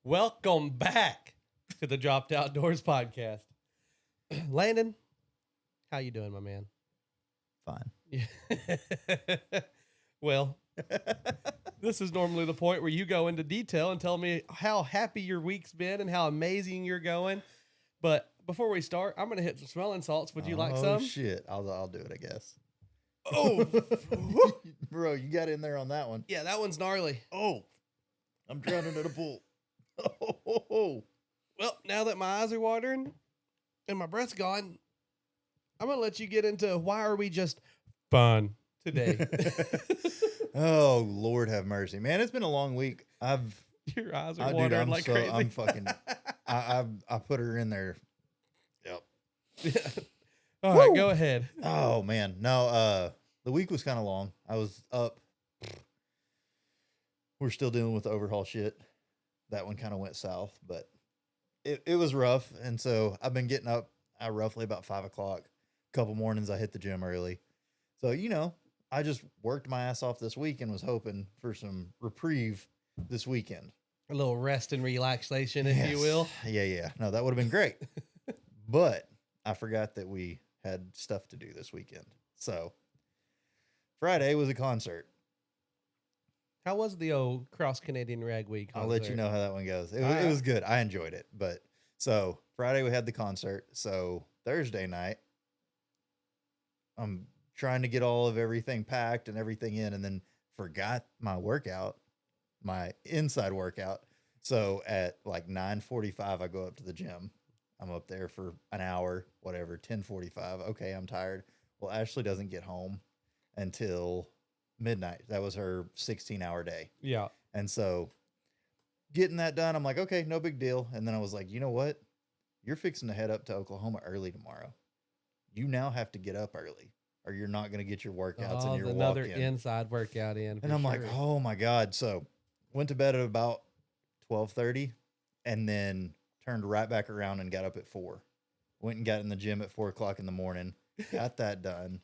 Welcome back to the Dropped Outdoors podcast. Landon, how you doing, my man? Fine. Well, this is normally the point where you go into detail and tell me how happy your week's been and how amazing you're going. But before we start, I'm going to hit some smelling salts. Would you like some? Oh, shit. I'll do it, I guess. Oh, Bro, you got in there on that one. yeah, that one's gnarly. Oh, I'm drowning in a pool. Oh. Well, now that my eyes are watering and my breath's gone, I'm going to let you get into why are we just fun today. Oh, Lord have mercy. Man, it's been a long week. Your eyes are watering like crazy. I'm fucking, I put her in there. Yep. All right, go ahead. Oh, man. No, the week was kind of long. I was up. We're still dealing with the overhaul shit. That one kind of went south, but it was rough. And so I've been getting up roughly about 5 o'clock. A couple mornings I hit the gym early. So, I just worked my ass off this week and was hoping for some reprieve this weekend. A little rest and relaxation, if you will. Yeah. No, that would have been great. But I forgot that we had stuff to do this weekend. So Friday was a concert. How was the old Cross Canadian Rag Week concert? I'll let you know how that one goes. It was good. I enjoyed it. But so Friday we had the concert. So Thursday night, I'm trying to get all of everything packed and everything in, and then forgot my workout, my inside workout. So at like 9:45, I go up to the gym. I'm up there for an hour, whatever, 10:45. Okay, I'm tired. Well, Ashley doesn't get home until midnight. That was her 16-hour day. Yeah. And so getting that done, I'm like, okay, no big deal. And then I was like, you know what? You're fixing to head up to Oklahoma early tomorrow. You now have to get up early or you're not going to get your workouts and your another walk-in. Inside workout in. And I'm like, oh my God. So went to bed at about 12:30 and then turned right back around and got up at 4. Went and got in the gym at 4 o'clock in the morning. Got that done.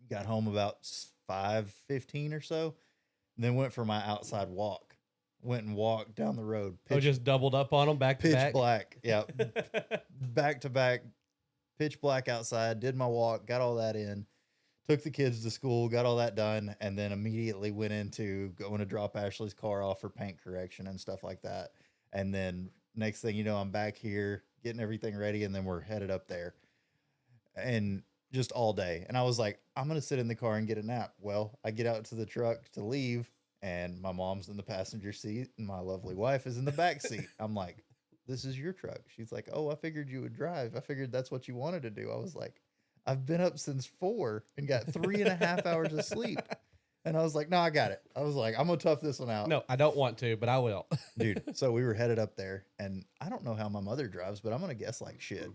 Got home about 5:15 or so. And then went for my outside walk. Went and walked down the road. Just doubled up on them back to back? Pitch black. Yeah. Back to back. Pitch black outside. Did my walk. Got all that in. Took the kids to school. Got all that done. And then immediately went into going to drop Ashley's car off for paint correction and stuff like that. And then next thing you know, I'm back here getting everything ready. And then we're headed up there. And just all day. And I was like, I'm going to sit in the car and get a nap. Well, I get out to the truck to leave and my mom's in the passenger seat and my lovely wife is in the back seat. I'm like, this is your truck. She's like, oh, I figured you would drive. I figured that's what you wanted to do. I was like, I've been up since 4 and got 3.5 hours of sleep. And I was like, no, I got it. I was like, I'm going to tough this one out. No, I don't want to, but I will. Dude, so we were headed up there and I don't know how my mother drives, but I'm going to guess like shit.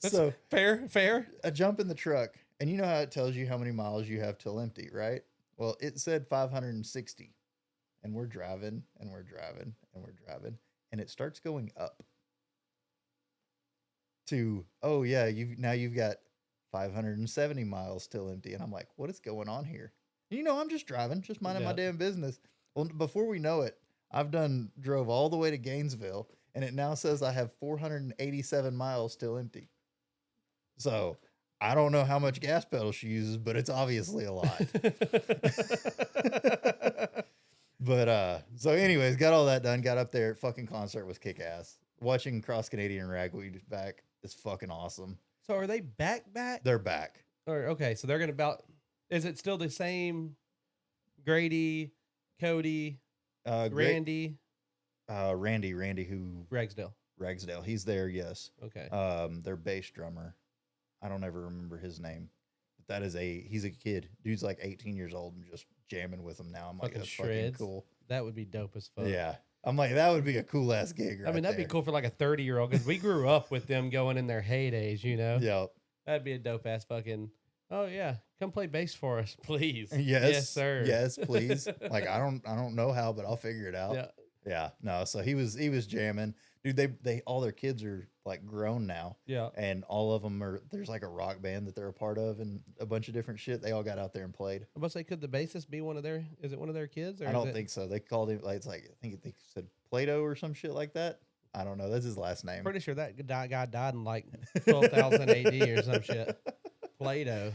That's so fair. I jump in the truck, and you know how it tells you how many miles you have till empty, right? Well, it said 560, and we're driving, and we're driving, and we're driving, and it starts going up to, oh yeah, you've got 570 miles till empty, and I'm like, what is going on here? I'm just driving, just minding my damn business. Well, before we know it, I've drove all the way to Gainesville, and it now says I have 487 miles till empty. So I don't know how much gas pedal she uses, but it's obviously a lot. But so anyways, got all that done, got up there. Fucking concert was kick ass. Watching Cross Canadian Rag Week back is fucking awesome. So are they back? They're back. Or okay, so they're gonna is it still the same Grady, Cody, Randy? Randy who Ragsdale. He's there, yes. Okay. Their bass drummer. I don't ever remember his name. But he's a kid. Dude's like 18 years old and just jamming with him now. I'm like, that's fucking cool. That would be dope as fuck. Yeah. I'm like, that would be a cool ass gig right I mean, that'd be cool for like a 30-year-old because we grew up with them going in their heydays, Yeah. That'd be a dope ass fucking, oh yeah, come play bass for us, please. Yes. Yes, sir. Yes, please. Like, I don't know how, but I'll figure it out. Yeah. Yeah, no. So he was jamming, dude. They all their kids are like grown now. Yeah. And all of them are. There's like a rock band that they're a part of, and a bunch of different shit. They all got out there and played. I must say, could the bassist be one of their? Is it one of their kids? Or I is don't it, think so. They called him like it's like I think they said Plato or some shit like that. I don't know. That's his last name. Pretty sure that guy died in like 12,000 AD or some shit. Plato.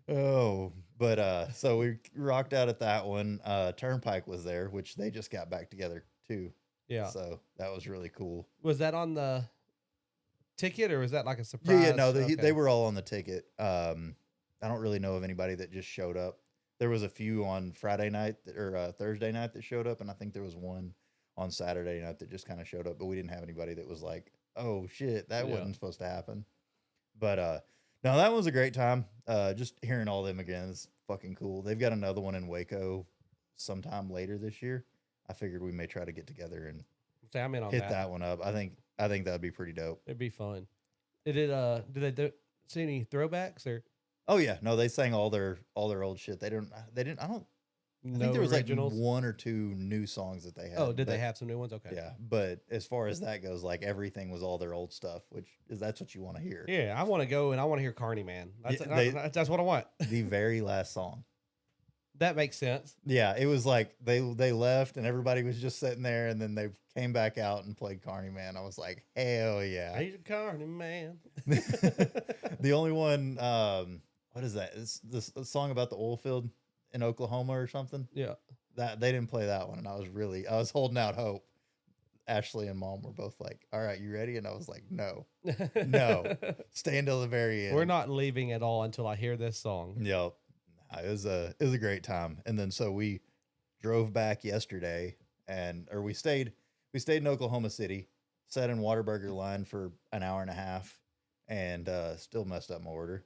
Oh, but so we rocked out at that one. Turnpike was there, which they just got back together too. Yeah. So that was really cool. Was that on the ticket or was that like a surprise? Yeah, no, Okay. they were all on the ticket. I don't really know of anybody that just showed up. There was a few on Friday night or Thursday night that showed up, and I think there was one on Saturday night that just kind of showed up. But we didn't have anybody that was like, "Oh shit, that wasn't supposed to happen." But no, that was a great time. Just hearing all them again is fucking cool. They've got another one in Waco sometime later this year. I figured we may try to get together and Say I'm in on hit that one up. I think that'd be pretty dope. It'd be fun. Did they see any throwbacks or Oh yeah, no, they sang all their old shit. They didn't. I don't. I no think there was originals? like one or two new songs that they had. Oh, did but, they have some new ones? Okay. Yeah, but as far as that goes, like everything was all their old stuff, that's what you want to hear. Yeah, I want to go and I want to hear Carney Man. That's, Yeah, that's what I want. The very last song. That makes sense. Yeah, it was like they left and everybody was just sitting there, and then they came back out and played Carney Man. I was like, hell yeah! He's a Carney Man. The only one, what is that? It's this song about the oil field in Oklahoma or something. Yeah. That they didn't play that one, and I was holding out hope. Ashley and Mom were both like, "All right, you ready?" And I was like, "No, no, stay until the very end." We're not leaving at all until I hear this song. Yep. It was a great time. And then so we drove back yesterday, or we stayed in Oklahoma City, sat in Whataburger line for an hour and a half, and still messed up my order.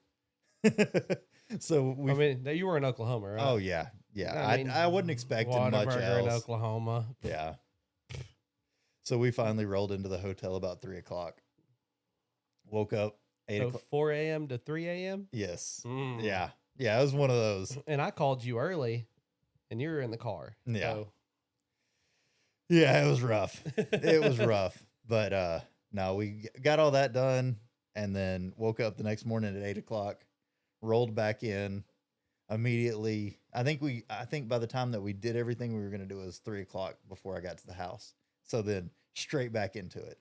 So I mean, you were in Oklahoma, right? Oh yeah. I wasn't expecting much Whataburger in else. Oklahoma. Yeah. So we finally rolled into the hotel about 3:00. Woke up 8 So o'clock. 4 a.m. to 3 a.m. Yes. Mm. Yeah. Yeah. It was one of those. And I called you early, and you were in the car. Yeah. So. Yeah. It was rough. It was rough. But no, we got all that done, and then woke up the next morning at 8:00. Rolled back in immediately. I think by the time that we did everything we were going to do, it was 3:00 before I got to the house. So then straight back into it,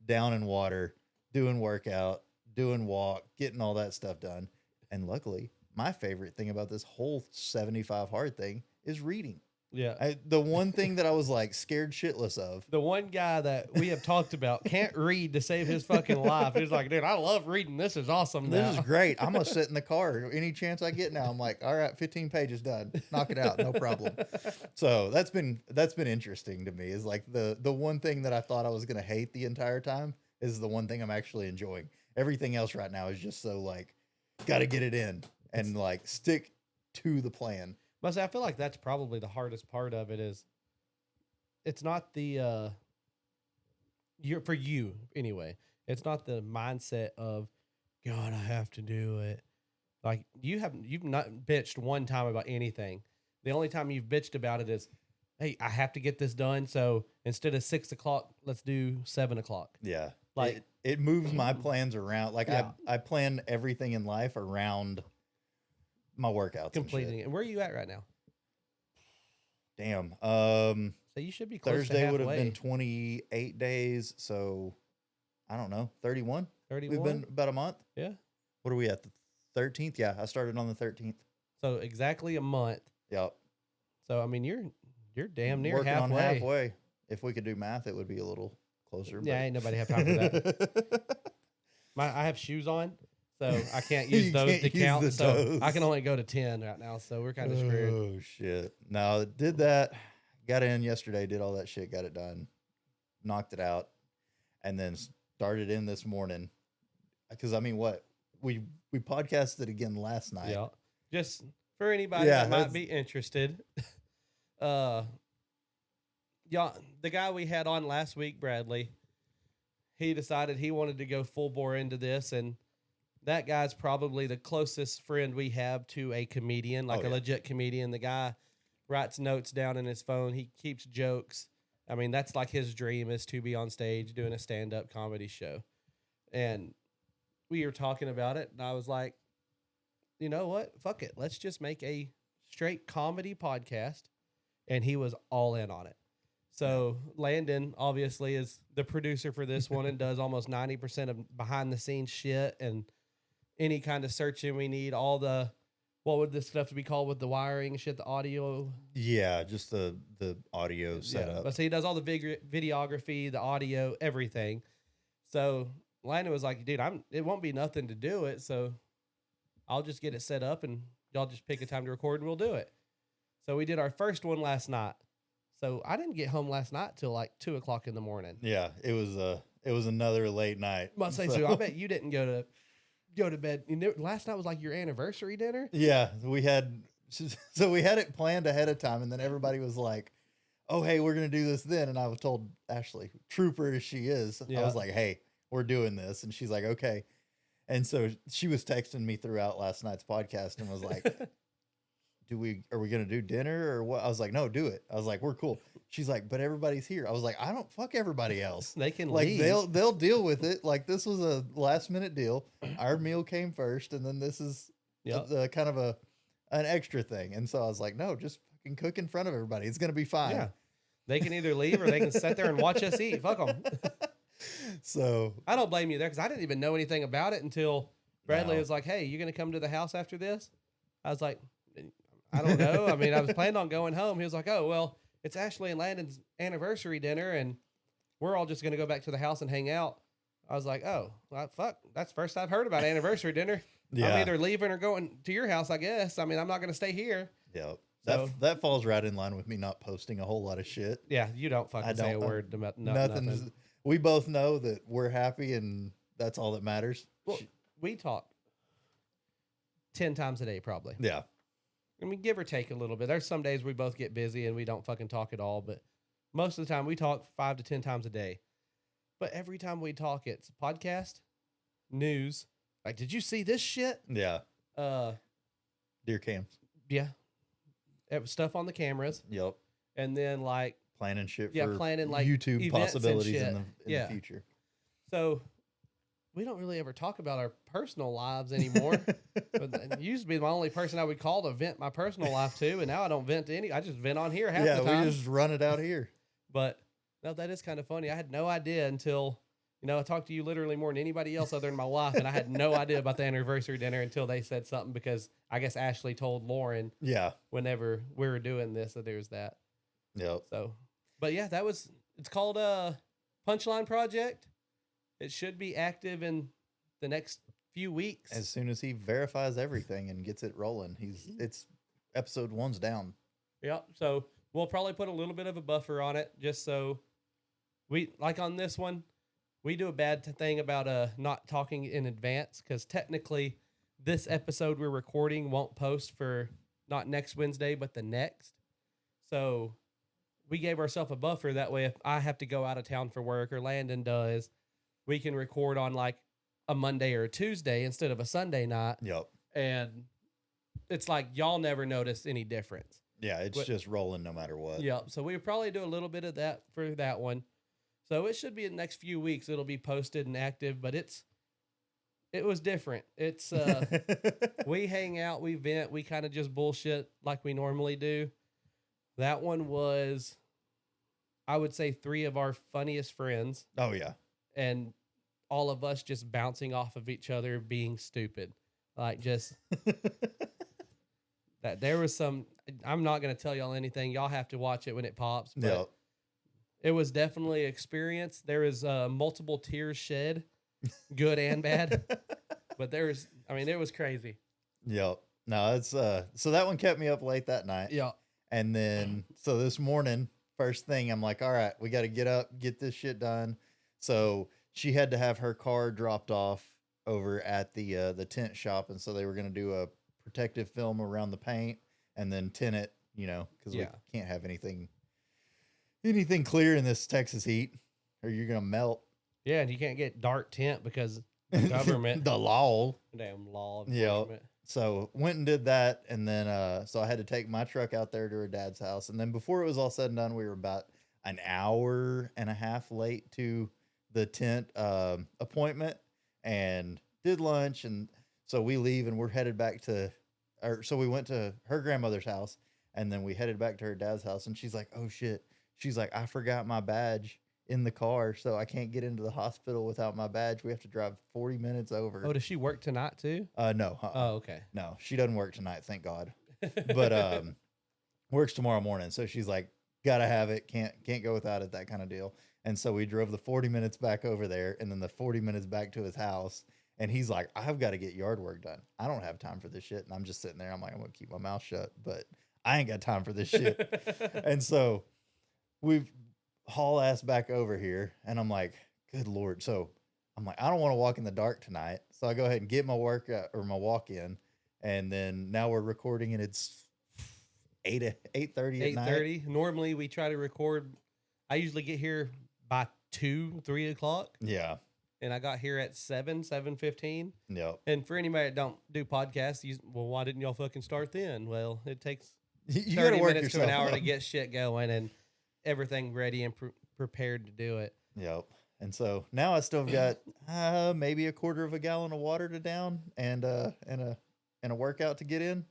down in water, doing workout, doing walk, getting all that stuff done. And luckily, my favorite thing about this whole 75 hard thing is reading. Yeah. The one thing that I was like scared shitless of. The one guy that we have talked about can't read to save his fucking life. He's like, dude, I love reading. This is awesome. This is great. I'm going to sit in the car any chance I get now. I'm like, all right, 15 pages done. Knock it out. No problem. So that's been interesting to me, is like the one thing that I thought I was going to hate the entire time is the one thing I'm actually enjoying. Everything else right now is just so like, got to get it in and like stick to the plan. But I feel like that's probably the hardest part of it is it's not the for you anyway. It's not the mindset of God, I have to do it. Like you've not bitched one time about anything. The only time you've bitched about it is, hey, I have to get this done. So instead of 6:00, let's do 7:00. Yeah. Like it moves my plans around. Like Yeah. I plan everything in life around my workouts. completing And it. And where are you at right now? shit. Damn. So you should be close Thursday to would have been halfway. 28 days. So I don't know, 31. 31. We've been about a month. Yeah. What are we at? The 13th? Yeah, I started on the 13th. So exactly a month. Yep. So I mean, you're damn near Working halfway. on halfway. If we could do math, it would be a little closer. Yeah, but- ain't nobody have time for that. I have shoes on, so I can't use You those can't to use count. the So toes. I can only go to 10 right now. So we're kind of screwed. Oh shit! No, did that. Got in yesterday. Did all that shit. Got it done. Knocked it out, and then started in this morning. Because I mean, what we podcasted again last night. Yeah. Just for anybody Yeah, that might that's- be interested. Yeah, the guy we had on last week, Bradley, he decided he wanted to go full bore into this, and that guy's probably the closest friend we have to a comedian, like Oh, a yeah. legit comedian. The guy writes notes down in his phone. He keeps jokes. I mean, that's like his dream is to be on stage doing a stand-up comedy show. And we were talking about it, and I was like, you know what? Fuck it. Let's just make a straight comedy podcast. And he was all in on it. So Landon obviously is the producer for this one and does almost 90% of behind the scenes shit and any kind of searching we need, all the, what would this stuff be called with the wiring and shit, the audio? Yeah, just the audio setup. But so he does all the videography, the audio, everything. So Landon was like, dude, it won't be nothing to do it. So I'll just get it set up and y'all just pick a time to record and we'll do it. So we did our first one last night. So I didn't get home last night till like 2:00 in the morning. Yeah, it was another late night. Must say so. I bet you didn't go to bed. You know, last night was like your anniversary dinner. Yeah, we had it planned ahead of time, and then everybody was like, "Oh, hey, we're gonna do this then." And I was told Ashley, trooper as she is, I was like, "Hey, we're doing this," and she's like, "Okay." And so she was texting me throughout last night's podcast and was like, are we going to do dinner or what? I was like, no, do it. I was like, we're cool. She's like, but everybody's here. I was like, I don't fuck everybody else. They can like leave. they'll deal with it. Like this was a last minute deal. Our meal came first. And then this is the kind of an extra thing. And so I was like, no, just fucking cook in front of everybody. It's going to be fine. Yeah. They can either leave or they can sit there and watch us eat. Fuck them. So I don't blame you there. Cause I didn't even know anything about it until Bradley was like, hey, you going to come to the house after this? I was like, I don't know. I mean, I was planning on going home. He was like, oh, well, it's Ashley and Landon's anniversary dinner, and we're all just going to go back to the house and hang out. I was like, oh, well, fuck. That's the first I've heard about anniversary dinner. Yeah. I'm either leaving or going to your house, I guess. I mean, I'm not going to stay here. Yeah. So, that falls right in line with me not posting a whole lot of shit. Yeah, you don't fucking say a word about nothing. We both know that we're happy, and that's all that matters. Well, we talk 10 times a day, probably. Yeah. I mean, give or take a little bit. There's some days we both get busy and we don't fucking talk at all, but most of the time we talk 5 to 10 times a day. But every time we talk, it's podcast, news. Like, did you see this shit? Yeah. Deer cams. Yeah. It was stuff on the cameras. Yep. And then like planning shit. Planning like YouTube possibilities in the future. So we don't really ever talk about our personal lives anymore. But it used to be the only person I would call to vent my personal life to, and now I don't vent to any. I just vent on here half the time. Yeah, we just run it out here. But no, that is kind of funny. I had no idea until, I talked to you literally more than anybody else other than my wife, and I had no idea about the anniversary dinner until they said something, because I guess Ashley told Lauren whenever we were doing this that there's that. Yep. So, but yeah, it's called Punchline Project. It should be active in the next few weeks. As soon as he verifies everything and gets it rolling, it's episode 1's down. Yep. So we'll probably put a little bit of a buffer on it, just so like on this one, we do a bad thing about not talking in advance, because technically this episode we're recording won't post for not next Wednesday, but the next. So we gave ourselves a buffer. That way, if I have to go out of town for work or Landon does, we can record on like a Monday or a Tuesday instead of a Sunday night. Yep. And it's like y'all never notice any difference. Yeah, it's just rolling no matter what. Yep. So we'll probably do a little bit of that for that one. So it should be in the next few weeks. It'll be posted and active, but it was different. It's we hang out, we vent, we kind of just bullshit like we normally do. That one was, I would say, 3 of our funniest friends. Oh yeah. And all of us just bouncing off of each other, being stupid. Like just that there was some, I'm not going to tell y'all anything. Y'all have to watch it when it pops. But it was definitely an experience. There was multiple tears shed, good and bad. But it was crazy. Yep. No, it's so that one kept me up late that night. Yep. And then so this morning, first thing, I'm like, all right, we got to get up, get this shit done. So she had to have her car dropped off over at the tent shop, and so they were going to do a protective film around the paint and then tint it, because we can't have anything clear in this Texas heat, or you're going to melt. Yeah, and you can't get dark tint because the government, the law, damn law. Yeah. So went and did that, and then so I had to take my truck out there to her dad's house, and then before it was all said and done, we were about an hour and a half late to the tent appointment, and did lunch. And so we leave and we're headed back to, or so we went to her grandmother's house, and then we headed back to her dad's house. And she's like, oh shit. She's like, I forgot my badge in the car, so I can't get into the hospital without my badge. We have to drive 40 minutes over. Oh, does she work tonight too? No. Oh, okay. No, she doesn't work tonight, thank God. But works tomorrow morning. So she's like, gotta have it, can't go without it, that kind of deal. And so we drove the 40 minutes back over there, and then the 40 minutes back to his house. And he's like, I've got to get yard work done. I don't have time for this shit. And I'm just sitting there. I'm like, I'm gonna keep my mouth shut, but I ain't got time for this shit. And so we haul ass back over here, and I'm like, good Lord. So I'm like, I don't want to walk in the dark tonight. So I go ahead and get my workout or my walk in. And then now we're recording, and it's 8:30 at night. 8:30. Normally we try to record. I usually get here by 2-3 o'clock. Yeah. And I got here at 7:15. Yep. And for anybody that don't do podcasts, well, why didn't y'all fucking start then? Well, it takes You 30 gotta work minutes to an yourself hour up. to get shit going and everything ready and prepared to do it. Yep. And so now I still got maybe a quarter of a gallon of water to down, and a workout to get in.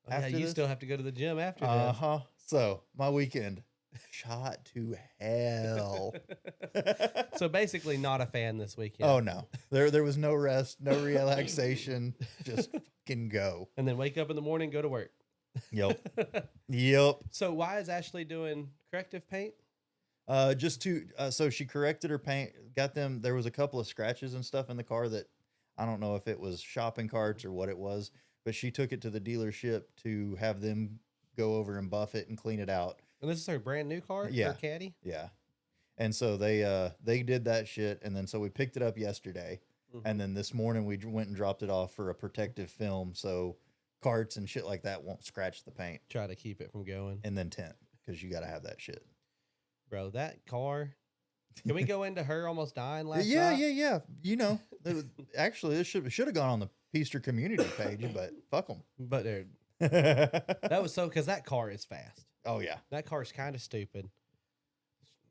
Oh, yeah, After you this? still have to go to the gym after Uh-huh. So my weekend shot to hell. this. So basically not a fan this weekend. Oh no. There was no rest, no relaxation. Just fucking go. And then wake up in the morning, go to work. Yep. Yep. So why is Ashley doing corrective paint? Just to so she corrected her paint, got them. There was a couple of scratches and stuff in the car that I don't know if it was shopping carts or what it was, but she took it to the dealership to have them go over and buff it and clean it out. And this is her brand new car? Yeah. Her caddy? Yeah. And so they did that shit, and then so we picked it up yesterday, and then this morning we went and dropped it off for a protective film, so carts and shit like that won't scratch the paint, Try to keep it from going. and then tint, because you got to have that shit. Bro, that car. Can we go into her almost dying last Yeah, night? yeah. You know, actually, this should have gone on the Peaster community page, but fuck them. But dude, that was so, because that car is fast. Oh yeah, That car's kind of stupid.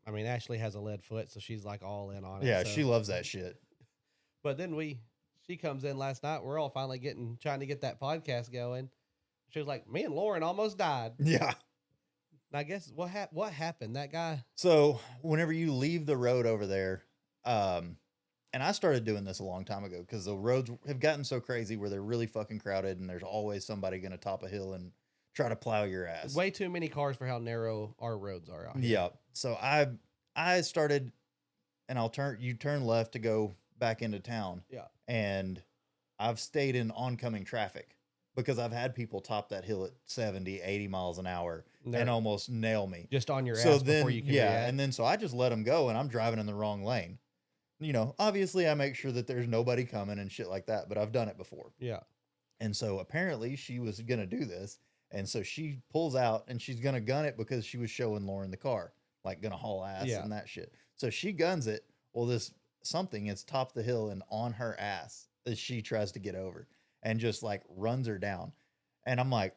I mean, Ashley has a lead foot, so she's like all in on it. yeah. so. She loves that shit. But then she comes in last night. We're all finally trying to get that podcast going. She was like, me and Lauren almost died. Yeah. And I guess what happened? That guy. So whenever you leave the road over there, and I started doing this a long time ago because the roads have gotten so crazy where they're really fucking crowded, and there's always somebody going to top a hill and try to plow your ass. Way too many cars for how narrow our roads are out here. Yeah. So I started, and you turn left to go back into town. Yeah. And I've stayed in oncoming traffic because I've had people top that hill at 70, 80 miles an hour and almost nail me. Just on your So ass then, before you can yeah. react. And then, so I just let them go, and I'm driving in the wrong lane. You know, obviously I make sure that there's nobody coming and shit like that, but I've done it before. Yeah. And so apparently she was going to do this. And so she pulls out, and she's going to gun it because she was showing Lauren the car, like going to haul ass and that shit. So she guns it. Well, this something is top the hill and on her ass as she tries to get over, and just like runs her down. And I'm like,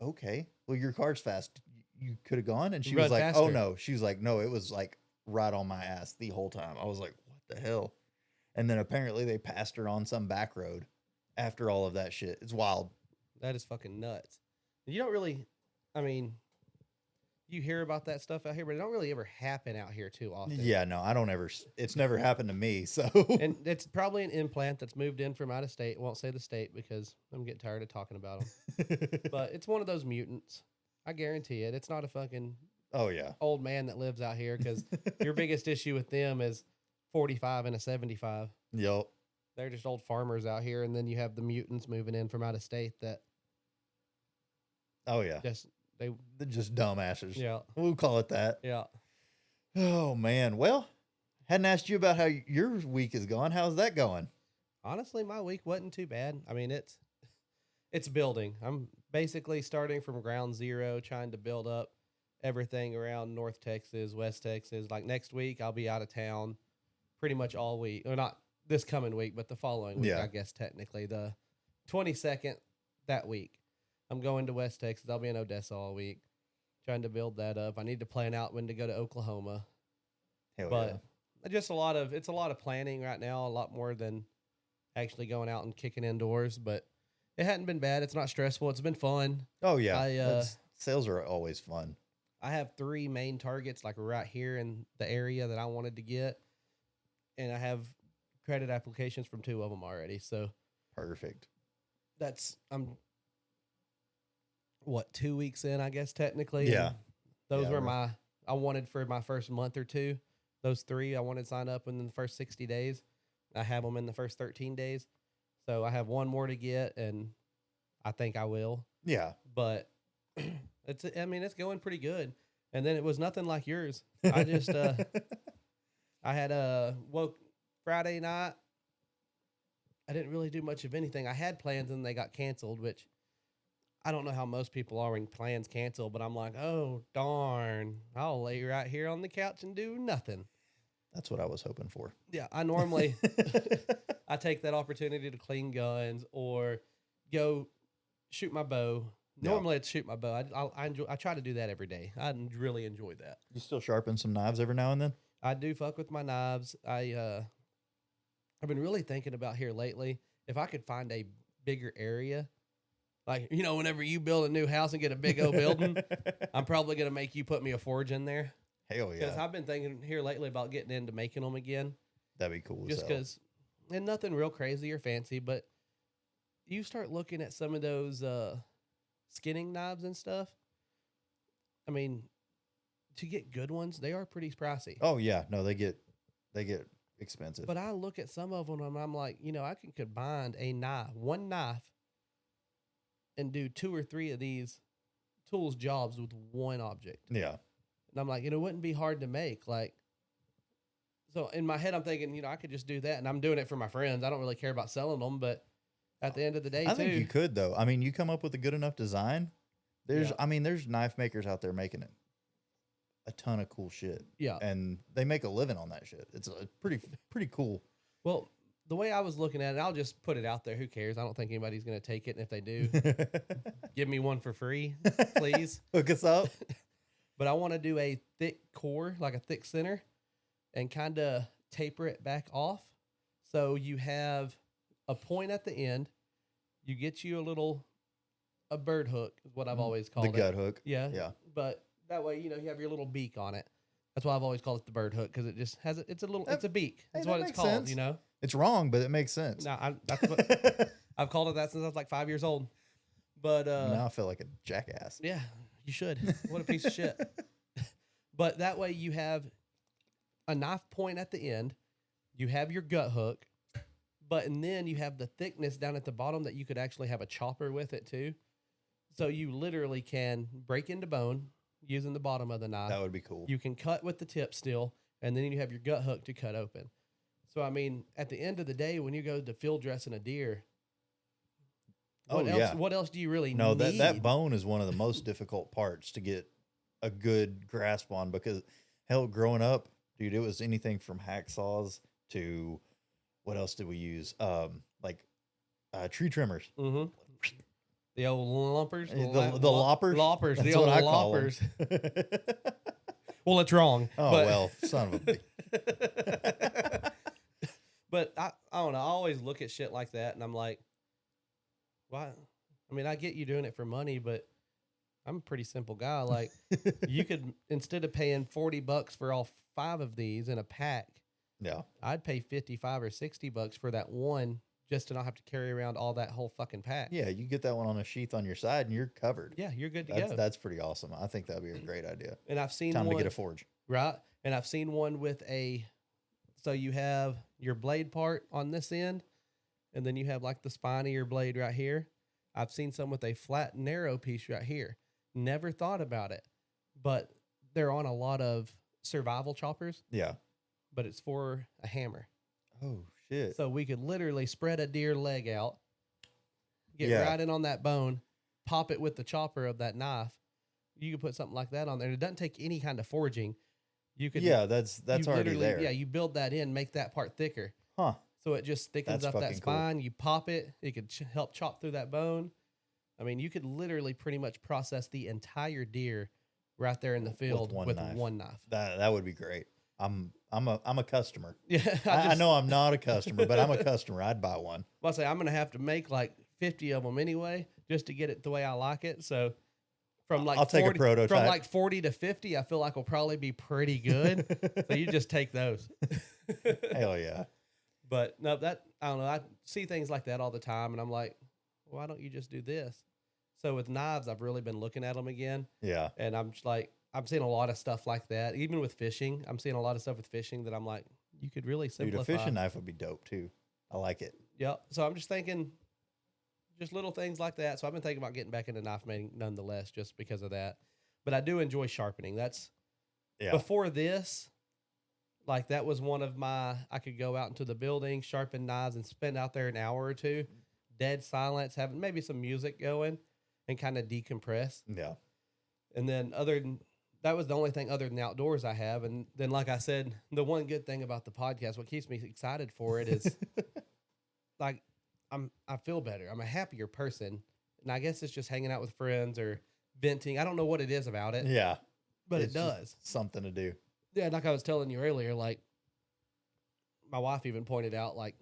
okay, well, your car's fast. You could have gone. And she was Run like, oh faster. no. She was like, no, it was like right on my ass the whole time. I was like, what the hell? And then apparently they passed her on some back road after all of that shit. It's wild. That is fucking nuts. You don't really, I mean, you hear about that stuff out here, but it don't really ever happen out here too often. Yeah, no, I don't ever. It's never happened to me. So, And it's probably an implant that's moved in from out of state. Won't say the state because I'm getting tired of talking about them. But it's one of those mutants. I guarantee it. It's not a fucking oh yeah, old man that lives out here, because your biggest issue with them is 45 and a 75. yep. They're just old farmers out here, and then you have the mutants moving in from out of state that Oh yeah, they're just dumbasses. yeah. We'll call it that. Yeah. Oh man, well, hadn't asked you about how your week is going. How's that going? Honestly, my week wasn't too bad. I mean, it's building. I'm basically starting from ground zero, trying to build up everything around North Texas, West Texas. Like next week, I'll be out of town pretty much all week. Or not this coming week, but the following week, Yeah. I guess technically. The 22nd that week, I'm going to West Texas. I'll be in Odessa all week, trying to build that up. I need to plan out when to go to Oklahoma. Hell But just it's a lot of planning right now, a lot more than actually going out and kicking indoors. But it hadn't been bad. It's not stressful. It's been fun. Oh yeah. Sales are always fun. I have 3 main targets like right here in the area that I wanted to get, and I have credit applications from 2 of them already. So perfect. I'm 2 weeks in, I guess technically. Yeah. And those were I wanted for my first month or 2. Those 3 I wanted to sign up in the first 60 days. I have them in the first 13 days. So I have 1 more to get, and I think I will. Yeah. But it's going pretty good. And then it was nothing like yours. I just, I had woke Friday night. I didn't really do much of anything. I had plans and they got canceled, which I don't know how most people are when plans cancel, but I'm like, oh, darn. I'll lay right here on the couch and do nothing. That's what I was hoping for. Yeah, I normally, I take that opportunity to clean guns or go shoot my bow. Normally, it's shoot my bow. I try to do that every day. I really enjoy that. You still sharpen some knives every now and then? I do fuck with my knives. I've been really thinking about here lately, if I could find a bigger area, like, whenever you build a new house and get a big old building, I'm probably going to make you put me a forge in there. Hell yeah. Because I've been thinking here lately about getting into making them again. That'd be cool. Just because, and nothing real crazy or fancy, but you start looking at some of those skinning knives and stuff. I mean, to get good ones, they are pretty pricey. Oh yeah, no, they get expensive. But I look at some of them and I'm like, I can combine one knife, and do 2 or 3 of these tools jobs with one object. Yeah. And I'm like, it wouldn't be hard to make. Like, so in my head, I'm thinking, I could just do that, and I'm doing it for my friends. I don't really care about selling them, but at the end of the day, I think you could though. I mean, you come up with a good enough design. There's knife makers out there making it a ton of cool shit. Yeah. And they make a living on that shit. It's pretty cool. Well, the way I was looking at it, I'll just put it out there. Who cares? I don't think anybody's going to take it. And if they do, give me one for free, please. Hook us up. But I want to do a thick core, like a thick center, and kind of taper it back off. So you have a point at the end. You get you a bird hook is what I've always called it. The gut hook. Yeah. Yeah. But that way, you have your little beak on it. That's why I've always called it the bird hook, because it just has it's a beak. That's what it's called, sense. It's wrong, but it makes sense. No, that's what I've called it that since I was like 5 years old. But now I feel like a jackass. Yeah, you should. What a piece of shit. But that way you have a knife point at the end, you have your gut hook, and then you have the thickness down at the bottom that you could actually have a chopper with it too. So you literally can break into bone using the bottom of the knife. That would be cool. You can cut with the tip still, and then you have your gut hook to cut open. So, I mean, at the end of the day, when you go to field dressing a deer, what else do you really need? No, that bone is one of the most difficult parts to get a good grasp on, because, hell, growing up, dude, it was anything from hacksaws to, what else did we use? Tree trimmers. Mm-hmm. The old lumpers. The loppers? Loppers. That's the old what I call loppers. Well, it's wrong. Oh, well, son of a bitch. But I don't know. I always look at shit like that, and I'm like, why? I mean, I get you doing it for money, but I'm a pretty simple guy. Like, you could, instead of paying $40 for all 5 of these in a pack, yeah, I'd pay $55 or $60 for that one, just to not have to carry around all that whole fucking pack. Yeah, you get that one on a sheath on your side, and you're covered. Yeah, you're good to go. That's pretty awesome. I think that'd be a great idea. And I've seen Time one to get a forge. Right. And I've seen one with so you have your blade part on this end, and then you have like the spine of your blade right here. I've seen some with a flat, narrow piece right here. Never thought about it, but they're on a lot of survival choppers. Yeah. But it's for a hammer. Oh, shit. So we could literally spread a deer leg out, get right in on that bone, pop it with the chopper of that knife. You could put something like that on there. It doesn't take any kind of forging. You could, that's already there. Yeah, you build that in, make that part thicker. Huh. So it just thickens up that spine. Cool. You pop it. It could help chop through that bone. I mean, you could literally pretty much process the entire deer right there in the field with one knife. That would be great. I'm a customer. Yeah, I know I'm not a customer, but I'm a customer. I'd buy one. I'll say I'm gonna have to make like 50 of them anyway, just to get it the way I like it. So from like I'll take a prototype. From like 40 to 50, I feel like will probably be pretty good. So you just take those. Hell yeah. But no, I don't know. I see things like that all the time, and I'm like, why don't you just do this? So with knives, I've really been looking at them again. Yeah. And I'm just like, I'm seeing a lot of stuff like that. Even with fishing, I'm seeing a lot of stuff with fishing that I'm like, you could really simplify. Dude, a fishing knife would be dope too. I like it. Yep. So I'm just thinking, just little things like that. So I've been thinking about getting back into knife making nonetheless, just because of that. But I do enjoy sharpening. That's before this. Like that was one of my, I could go out into the building, sharpen knives, and spend out there an hour or two, dead silence, having maybe some music going, and kind of decompress. Yeah. And then that was the only thing other than the outdoors I have. And then, like I said, the one good thing about the podcast, what keeps me excited for it is like I feel better. I'm a happier person. And I guess it's just hanging out with friends or venting. I don't know what it is about it. Yeah. But it does. Something to do. Yeah, like I was telling you earlier, like my wife even pointed out, like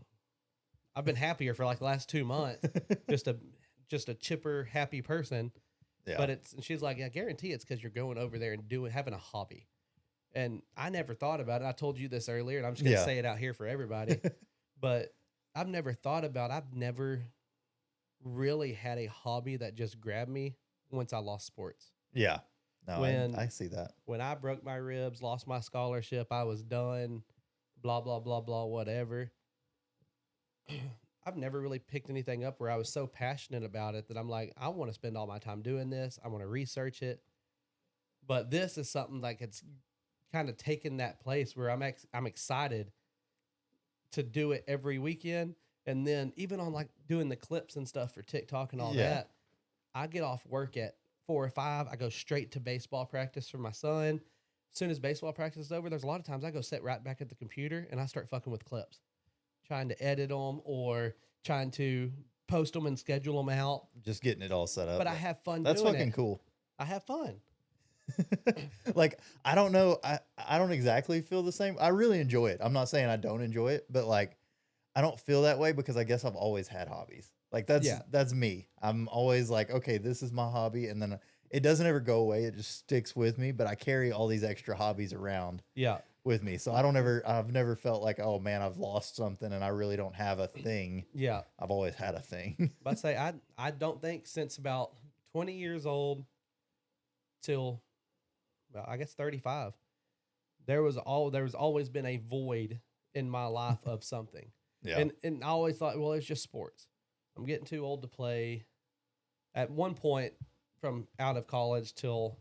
I've been happier for like the last 2 months, just a chipper, happy person. Yeah. But and she's like, I guarantee it's because you're going over there and having a hobby. And I never thought about it. I told you this earlier, and I'm just gonna say it out here for everybody. But I've never really had a hobby that just grabbed me once I lost sports. Yeah. No, I see that. When I broke my ribs, lost my scholarship, I was done, blah, blah, blah, blah, whatever. I've never really picked anything up where I was so passionate about it that I'm like, I want to spend all my time doing this. I want to research it. But this is something like it's kind of taken that place where I'm excited to do it every weekend. And then even on like doing the clips and stuff for TikTok and all that, I get off work at 4 or 5. I go straight to baseball practice for my son. As soon as baseball practice is over, there's a lot of times I go sit right back at the computer and I start fucking with clips, trying to edit them or trying to post them and schedule them out. Just getting it all set up. But I have fun doing it. That's fucking it. cool. I have fun. Like, I don't know. I don't exactly feel the same. I really enjoy it. I'm not saying I don't enjoy it, but like, I don't feel that way because I guess I've always had hobbies. Like that's me. I'm always like, okay, this is my hobby. And then it doesn't ever go away. It just sticks with me, but I carry all these extra hobbies around with me. So I've never felt like, oh man, I've lost something and I really don't have a thing. Yeah. I've always had a thing. But I'd say I don't think since about 20 years old till, well, I guess 35, there was always been a void in my life of something. Yeah. And I always thought, well, it's just sports. I'm getting too old to play. At one point, from out of college till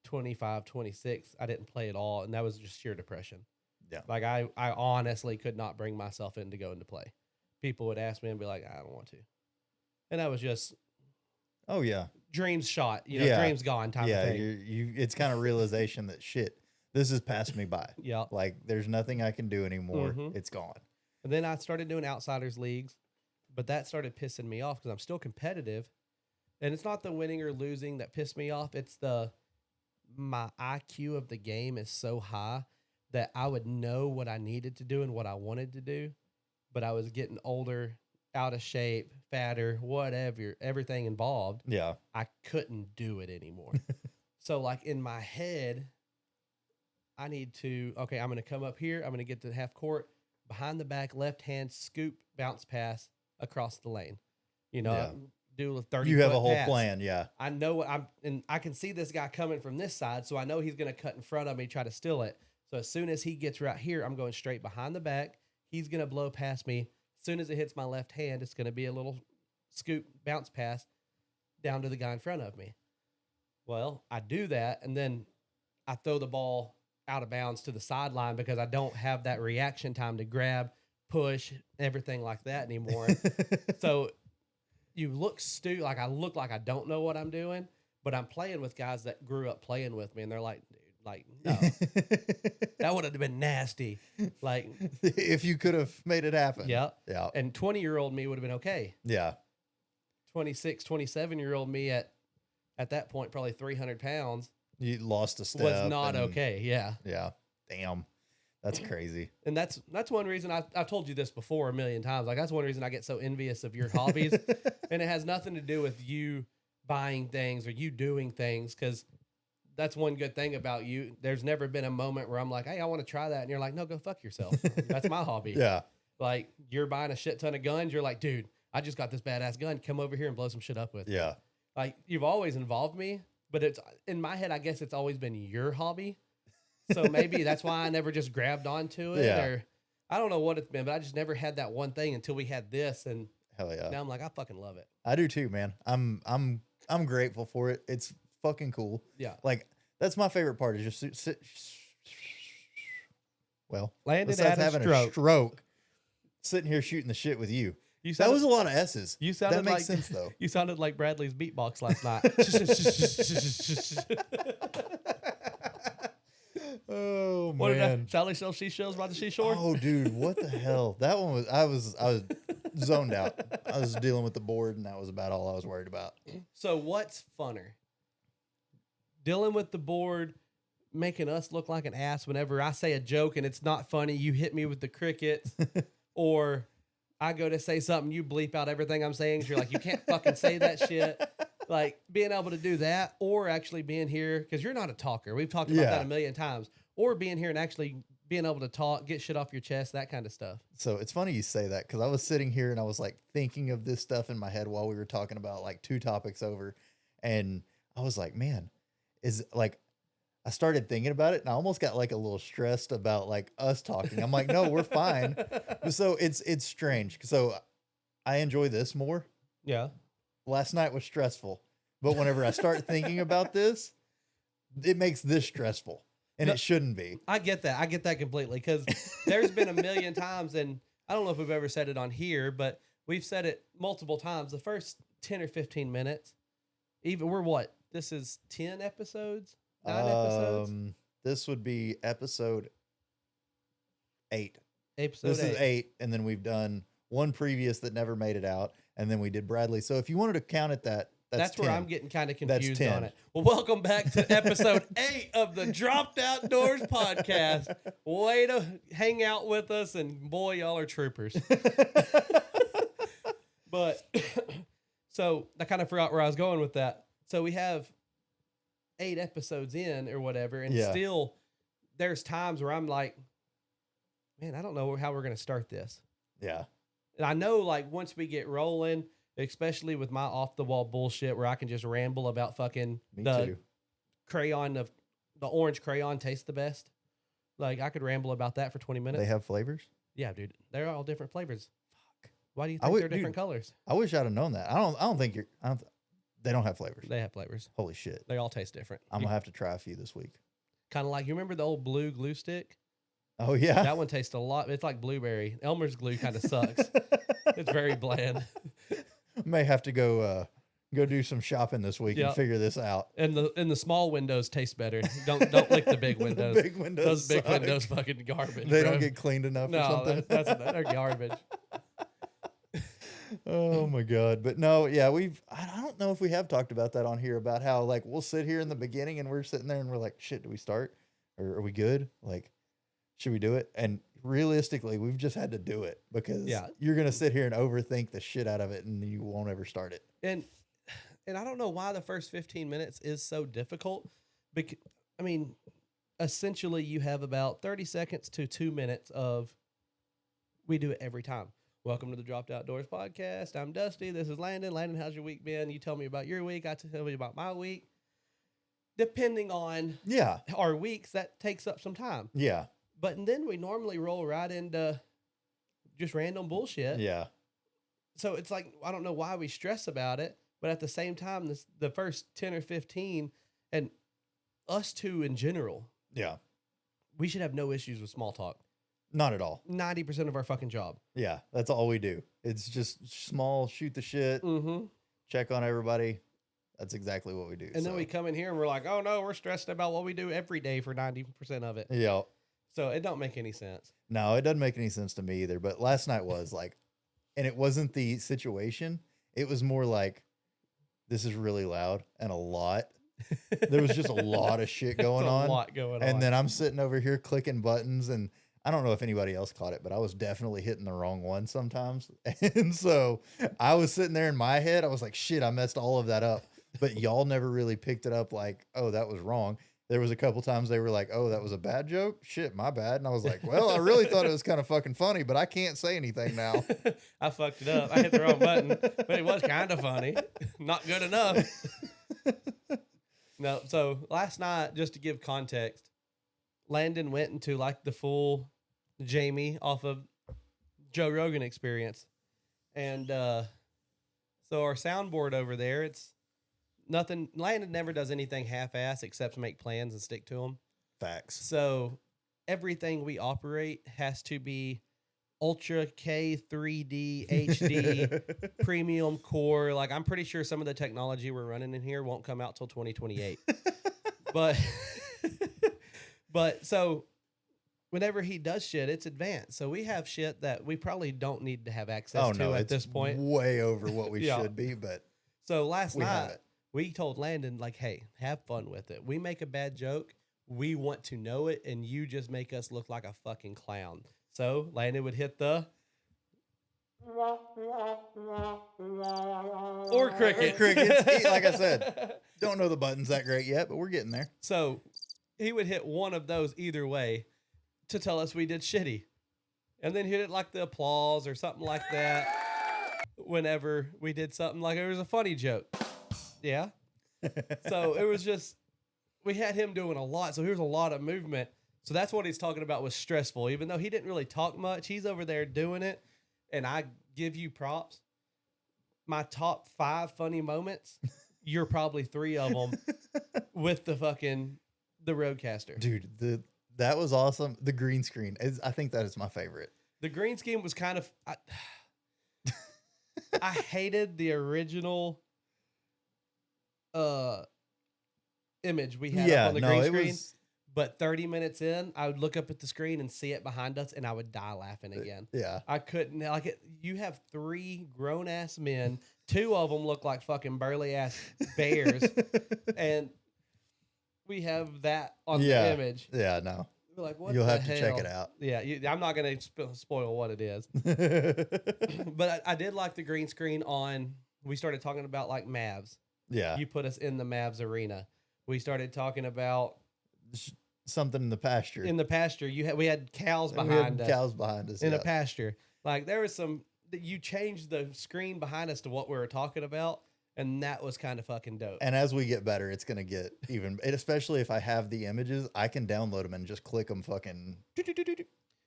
25, 26, I didn't play at all, and that was just sheer depression. Yeah. Like, I honestly could not bring myself in to go into play. People would ask me and be like, I don't want to. And that was just... Oh, yeah. Dreams shot. Dreams gone type of thing. It's kind of realization that, shit, this has passed me by. Yeah. Like, there's nothing I can do anymore. Mm-hmm. It's gone. And then I started doing outsiders leagues. But that started pissing me off because I'm still competitive. And it's not the winning or losing that pissed me off. It's my IQ of the game is so high that I would know what I needed to do and what I wanted to do. But I was getting older, out of shape, fatter, whatever, everything involved. Yeah. I couldn't do it anymore. So like in my head, I need to, okay, I'm going to come up here. I'm going to get to the half court, behind the back, left hand, scoop, bounce pass across the lane, do a 30. You have a whole plan. Yeah. I know and I can see this guy coming from this side. So I know he's going to cut in front of me, try to steal it. So as soon as he gets right here, I'm going straight behind the back. He's going to blow past me. As soon as it hits my left hand, it's going to be a little scoop bounce pass down to the guy in front of me. Well, I do that. And then I throw the ball out of bounds to the sideline because I don't have that reaction time to grab, push, everything like that anymore. So you look like I look like I don't know what I'm doing, but I'm playing with guys that grew up playing with me, and they're like, dude, like, no, that would have been nasty. Like, if you could have made it happen. Yeah. Yeah. And 20-year-old me would have been okay. Yeah. 26, 27-year-old me at that point, probably 300 pounds, You lost a step. Was not okay. Yeah. Yeah. Damn. That's crazy. And that's one reason I've told you this before a million times. Like, that's one reason I get so envious of your hobbies. And it has nothing to do with you buying things or you doing things, because that's one good thing about you. There's never been a moment where I'm like, hey, I want to try that. And you're like, no, go fuck yourself. That's my hobby. Yeah. Like, you're buying a shit ton of guns. You're like, dude, I just got this badass gun. Come over here and blow some shit up with. Yeah. Like, you've always involved me, but it's in my head, I guess it's always been your hobby. So maybe that's why I never just grabbed onto it. Yeah. Or I don't know what it's been, but I just never had that one thing until we had this. And Hell yeah. now I'm like, I fucking love it. I do too, man. I'm grateful for it. It's fucking cool. Yeah. Like, that's my favorite part, is just sit. Well, Landon besides had a having a stroke, sitting here shooting the shit with you. That was a lot of S's. You sounded that makes like, sense, though. You sounded like Bradley's beatbox last night. Oh, What did man. Sally sells seashells by the seashore? Oh, dude, what the hell? That one was, I was zoned out. I was dealing with the board, and that was about all I was worried about. So what's funner? Dealing with the board, making us look like an ass whenever I say a joke and it's not funny, you hit me with the crickets, or I go to say something, you bleep out everything I'm saying, 'cause you're like, you can't fucking say that shit. Like, being able to do that, or actually being here, because you're not a talker. We've talked about that a million times. Or being here and actually being able to talk, get shit off your chest, that kind of stuff. So it's funny you say that, because I was sitting here and I was like thinking of this stuff in my head while we were talking about like 2 topics over. And I was like, man, I started thinking about it and I almost got like a little stressed about like us talking. I'm like, no, we're fine. So it's strange. So I enjoy this more. Yeah. Last night was stressful, but whenever I start thinking about this, it makes this stressful, and it shouldn't be. I get that. I get that completely, because there's been a million times, and I don't know if we've ever said it on here, but we've said it multiple times. The first 10 or 15 minutes, this is 10 episodes? 9 episodes? This would be episode 8. This is 8. 8, and then we've done one previous that never made it out, and then we did Bradley. So if you wanted to count it, that's 10. Where I'm getting kind of confused 10. on it. Well, welcome back to episode 8 of the Dropped Outdoors podcast. Way to hang out with us, and boy, y'all are troopers. But so I kind of forgot where I was going with that. So we have 8 episodes in or whatever, and still there's times where I'm like, man, I don't know how we're going to start this. Yeah. And I know, like, once we get rolling, especially with my off the wall bullshit where I can just ramble about fucking the orange crayon tastes the best. Like, I could ramble about that for 20 minutes. They have flavors? Yeah, dude. They're all different flavors. Fuck. Why do you think they're different colors? I wish I'd have known that. They don't have flavors. They have flavors. Holy shit. They all taste different. I'm going to have to try a few this week. Kind of like, you remember the old blue glue stick? Oh, yeah. That one tastes a lot. It's like blueberry. Elmer's glue kind of sucks. It's very bland. May have to go do some shopping this week and figure this out. And the small windows taste better. Don't lick the big windows. The big windows. Those big suck. windows fucking garbage. They bro. don't get cleaned enough or No, something. they're garbage. Oh my God. But no, yeah, I don't know if we have talked about that on here, about how like we'll sit here in the beginning and we're sitting there and we're like, shit, do we start? Or are we good? Like, should we do it? And realistically, we've just had to do it, because you're going to sit here and overthink the shit out of it and you won't ever start it. And I don't know why the first 15 minutes is so difficult. Because, I mean, essentially you have about 30 seconds to 2 minutes of, we do it every time. Welcome to the Dropped Outdoors podcast. I'm Dusty. This is Landon. Landon, how's your week been? You tell me about your week. I tell you about my week. Depending on our weeks, that takes up some time. Yeah. But then we normally roll right into just random bullshit. Yeah. So it's like, I don't know why we stress about it, but at the same time, the first 10 or 15, and us two in general, we should have no issues with small talk. Not at all. 90% of our fucking job. Yeah, that's all we do. It's just small, shoot the shit, check on everybody. That's exactly what we do. And then we come in here and we're like, oh no, we're stressed about what we do every day for 90% of it. Yeah. So it don't make any sense. No, it doesn't make any sense to me either. But last night was like, and it wasn't the situation. It was more like, this is really loud and a lot. There was just a lot of shit going on. A lot going on. And then I'm sitting over here clicking buttons, and I don't know if anybody else caught it, but I was definitely hitting the wrong one sometimes. And so I was sitting there in my head, I was like, shit, I messed all of that up. But y'all never really picked it up like, oh, that was wrong. There was a couple times they were like, oh, that was a bad joke? Shit, my bad. And I was like, well, I really thought it was kind of fucking funny, but I can't say anything now. I fucked it up. I hit the wrong button, but it was kind of funny. Not good enough. No, so last night, just to give context, Landon went into like the full Jamie off of Joe Rogan Experience. And so our soundboard over there, it's nothing. Landon never does anything half-ass except make plans and stick to them. Facts. So everything we operate has to be Ultra K 3D HD premium core. Like, I'm pretty sure some of the technology we're running in here won't come out till 2028. But so whenever he does shit, it's advanced. So we have shit that we probably don't need to have access to at this point. Way over what we should be, but so last night we told Landon, like, hey, have fun with it. We make a bad joke, we want to know it, and you just make us look like a fucking clown. So Landon would hit the or crickets. Like I said, don't know the buttons that great yet, but we're getting there. So he would hit one of those either way to tell us we did shitty. And then hit it like the applause or something like that whenever we did something like it was a funny joke. Yeah. So it was just, we had him doing a lot. So here's a lot of movement. So that's what he's talking about was stressful. Even though he didn't really talk much, he's over there doing it. And I give you props. My top 5 funny moments, you're probably 3 of them with the Roadcaster. Dude, that was awesome. The green screen, I think that is my favorite. The green screen was kind of, I hated the original image we had up on the green screen. But 30 minutes in, I would look up at the screen and see it behind us, and I would die laughing again. Yeah. I couldn't, like it. You have 3 grown-ass men. 2 of them look like fucking burly-ass bears. And we have that on the image. Yeah, no. We're like, what You'll the have hell? to check it out. Yeah, I'm not going to spoil what it is. But I did like the green screen on, we started talking about like Mavs. Yeah. You put us in the Mavs arena. We started talking about something in the pasture. In the pasture, we had cows behind us. Cows behind us in a pasture. Like there was some that you changed the screen behind us to what we were talking about, and that was kind of fucking dope. And as we get better, it's gonna get even. Especially if I have the images, I can download them and just click them. Fucking.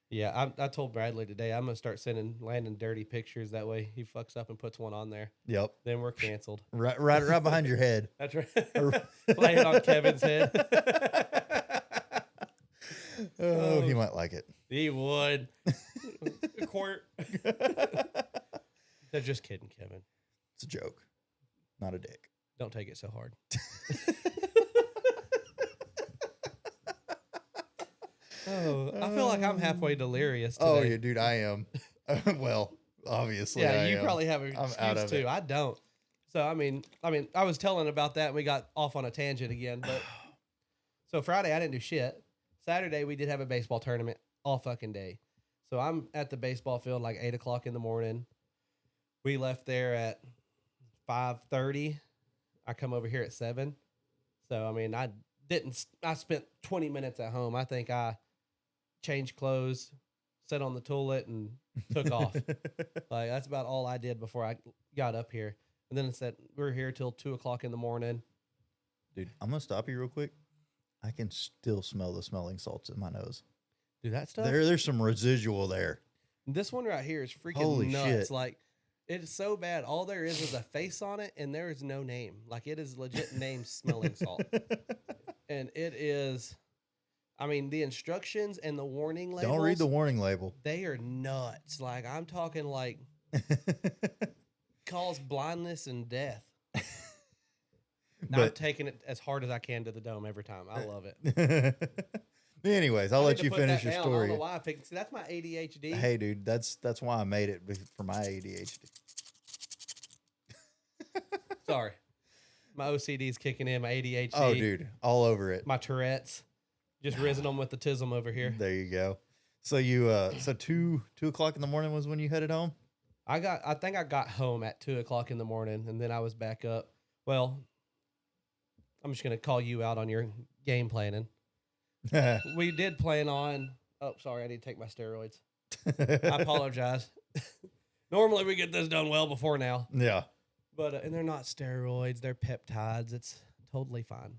Yeah, I told Bradley today I'm gonna start sending Landon dirty pictures. That way he fucks up and puts one on there. Yep. Then we're canceled. Right behind your head. That's right. Lay it on Kevin's head. Oh, he might like it. He would. Court. They're just kidding, Kevin. It's a joke, not a dick. Don't take it so hard. Oh, I feel like I'm halfway delirious today. Oh, yeah, dude, I am. Well, obviously, yeah, I you am. probably have an excuse too. I don't. So I mean, I was telling about that, and we got off on a tangent again. But so Friday I didn't do shit. Saturday we did have a baseball tournament all fucking day. So I'm at the baseball field like 8 o'clock in the morning. We left there at 5:30. I come over here at 7. So I mean, I spent 20 minutes at home. I think I changed clothes, sat on the toilet, and took off. Like that's about all I did before I got up here. And then it said we were here till 2 o'clock in the morning. Dude, I'm gonna stop you real quick. I can still smell the smelling salts in my nose. Dude, that stuff. There's some residual there. This one right here is freaking Holy nuts. shit. Like it is so bad. All there is a face on it, and there is no name. Like it is legit named smelling salt. And it is. I mean, the instructions and the warning labels. Don't read the warning label. They are nuts. Like I'm talking like cause blindness and death. I'm taking it as hard as I can to the dome every time. I love it. Anyways, I'll let you finish your story. I don't know why I picked. See, that's my ADHD. Hey, dude, that's why I made it for my ADHD. Sorry. My OCD's kicking in, my ADHD. Oh, dude, all over it. My Tourette's. Just rizzing them with the tism over here. There you go. So so 2 o'clock in the morning was when you headed home? I think I got home at 2:00 in the morning, and then I was back up. Well, I'm just gonna call you out on your game planning. We did plan on. Oh, sorry, I need to take my steroids. I apologize. Normally we get this done well before now. Yeah. But and they're not steroids; they're peptides. It's totally fine.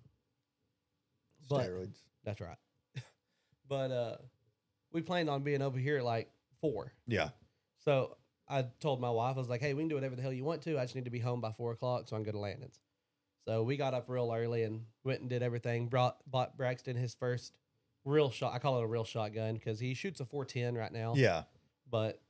Steroids. That's right. But we planned on being over here at like 4. Yeah. So I told my wife, I was like, "Hey, we can do whatever the hell you want to. I just need to be home by 4:00 so I can go to Landon's." So we got up real early and went and did everything. Bought Braxton his first real shot. I call it a real shotgun because he shoots a 410 right now. Yeah. But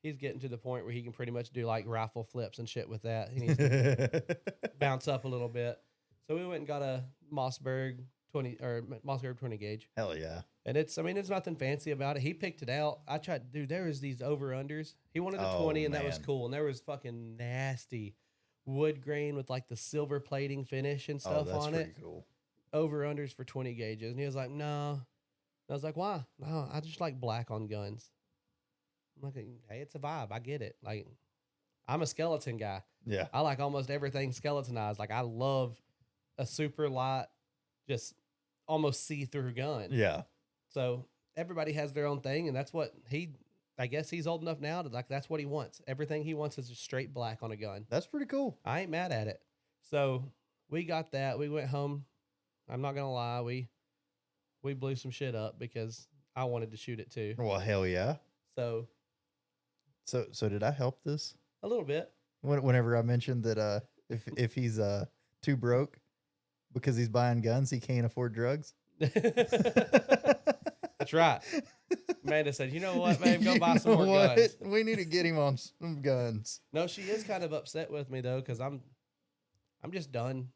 he's getting to the point where he can pretty much do like rifle flips and shit with that. He needs to bounce up a little bit. So we went and got a Mossberg 20 gauge. Hell yeah. And it's nothing fancy about it. He picked it out. I tried, dude, there was these over-unders. He wanted a 20 and that was cool. And there was fucking nasty wood grain with like the silver plating finish and stuff on it. Pretty cool. Over-unders for 20 gauges. And he was like, no. I was like, why? No, I just like black on guns. I'm like, hey, it's a vibe. I get it. Like, I'm a skeleton guy. Yeah. I like almost everything skeletonized. Like, I love a super light, just almost see-through gun. Yeah. So everybody has their own thing, and that's what I guess he's old enough now to like, that's what he wants. Everything he wants is just straight black on a gun. That's pretty cool. I ain't mad at it. So we got that. We went home. I'm not going to lie. We blew some shit up because I wanted to shoot it too. Well, hell yeah. So did I help this? a little bit. Whenever I mentioned that if he's too broke because he's buying guns, he can't afford drugs. That's right. Amanda said, "You know what, babe? Go buy some more guns." We need to get him on some guns. No, she is kind of upset with me though, because I'm just done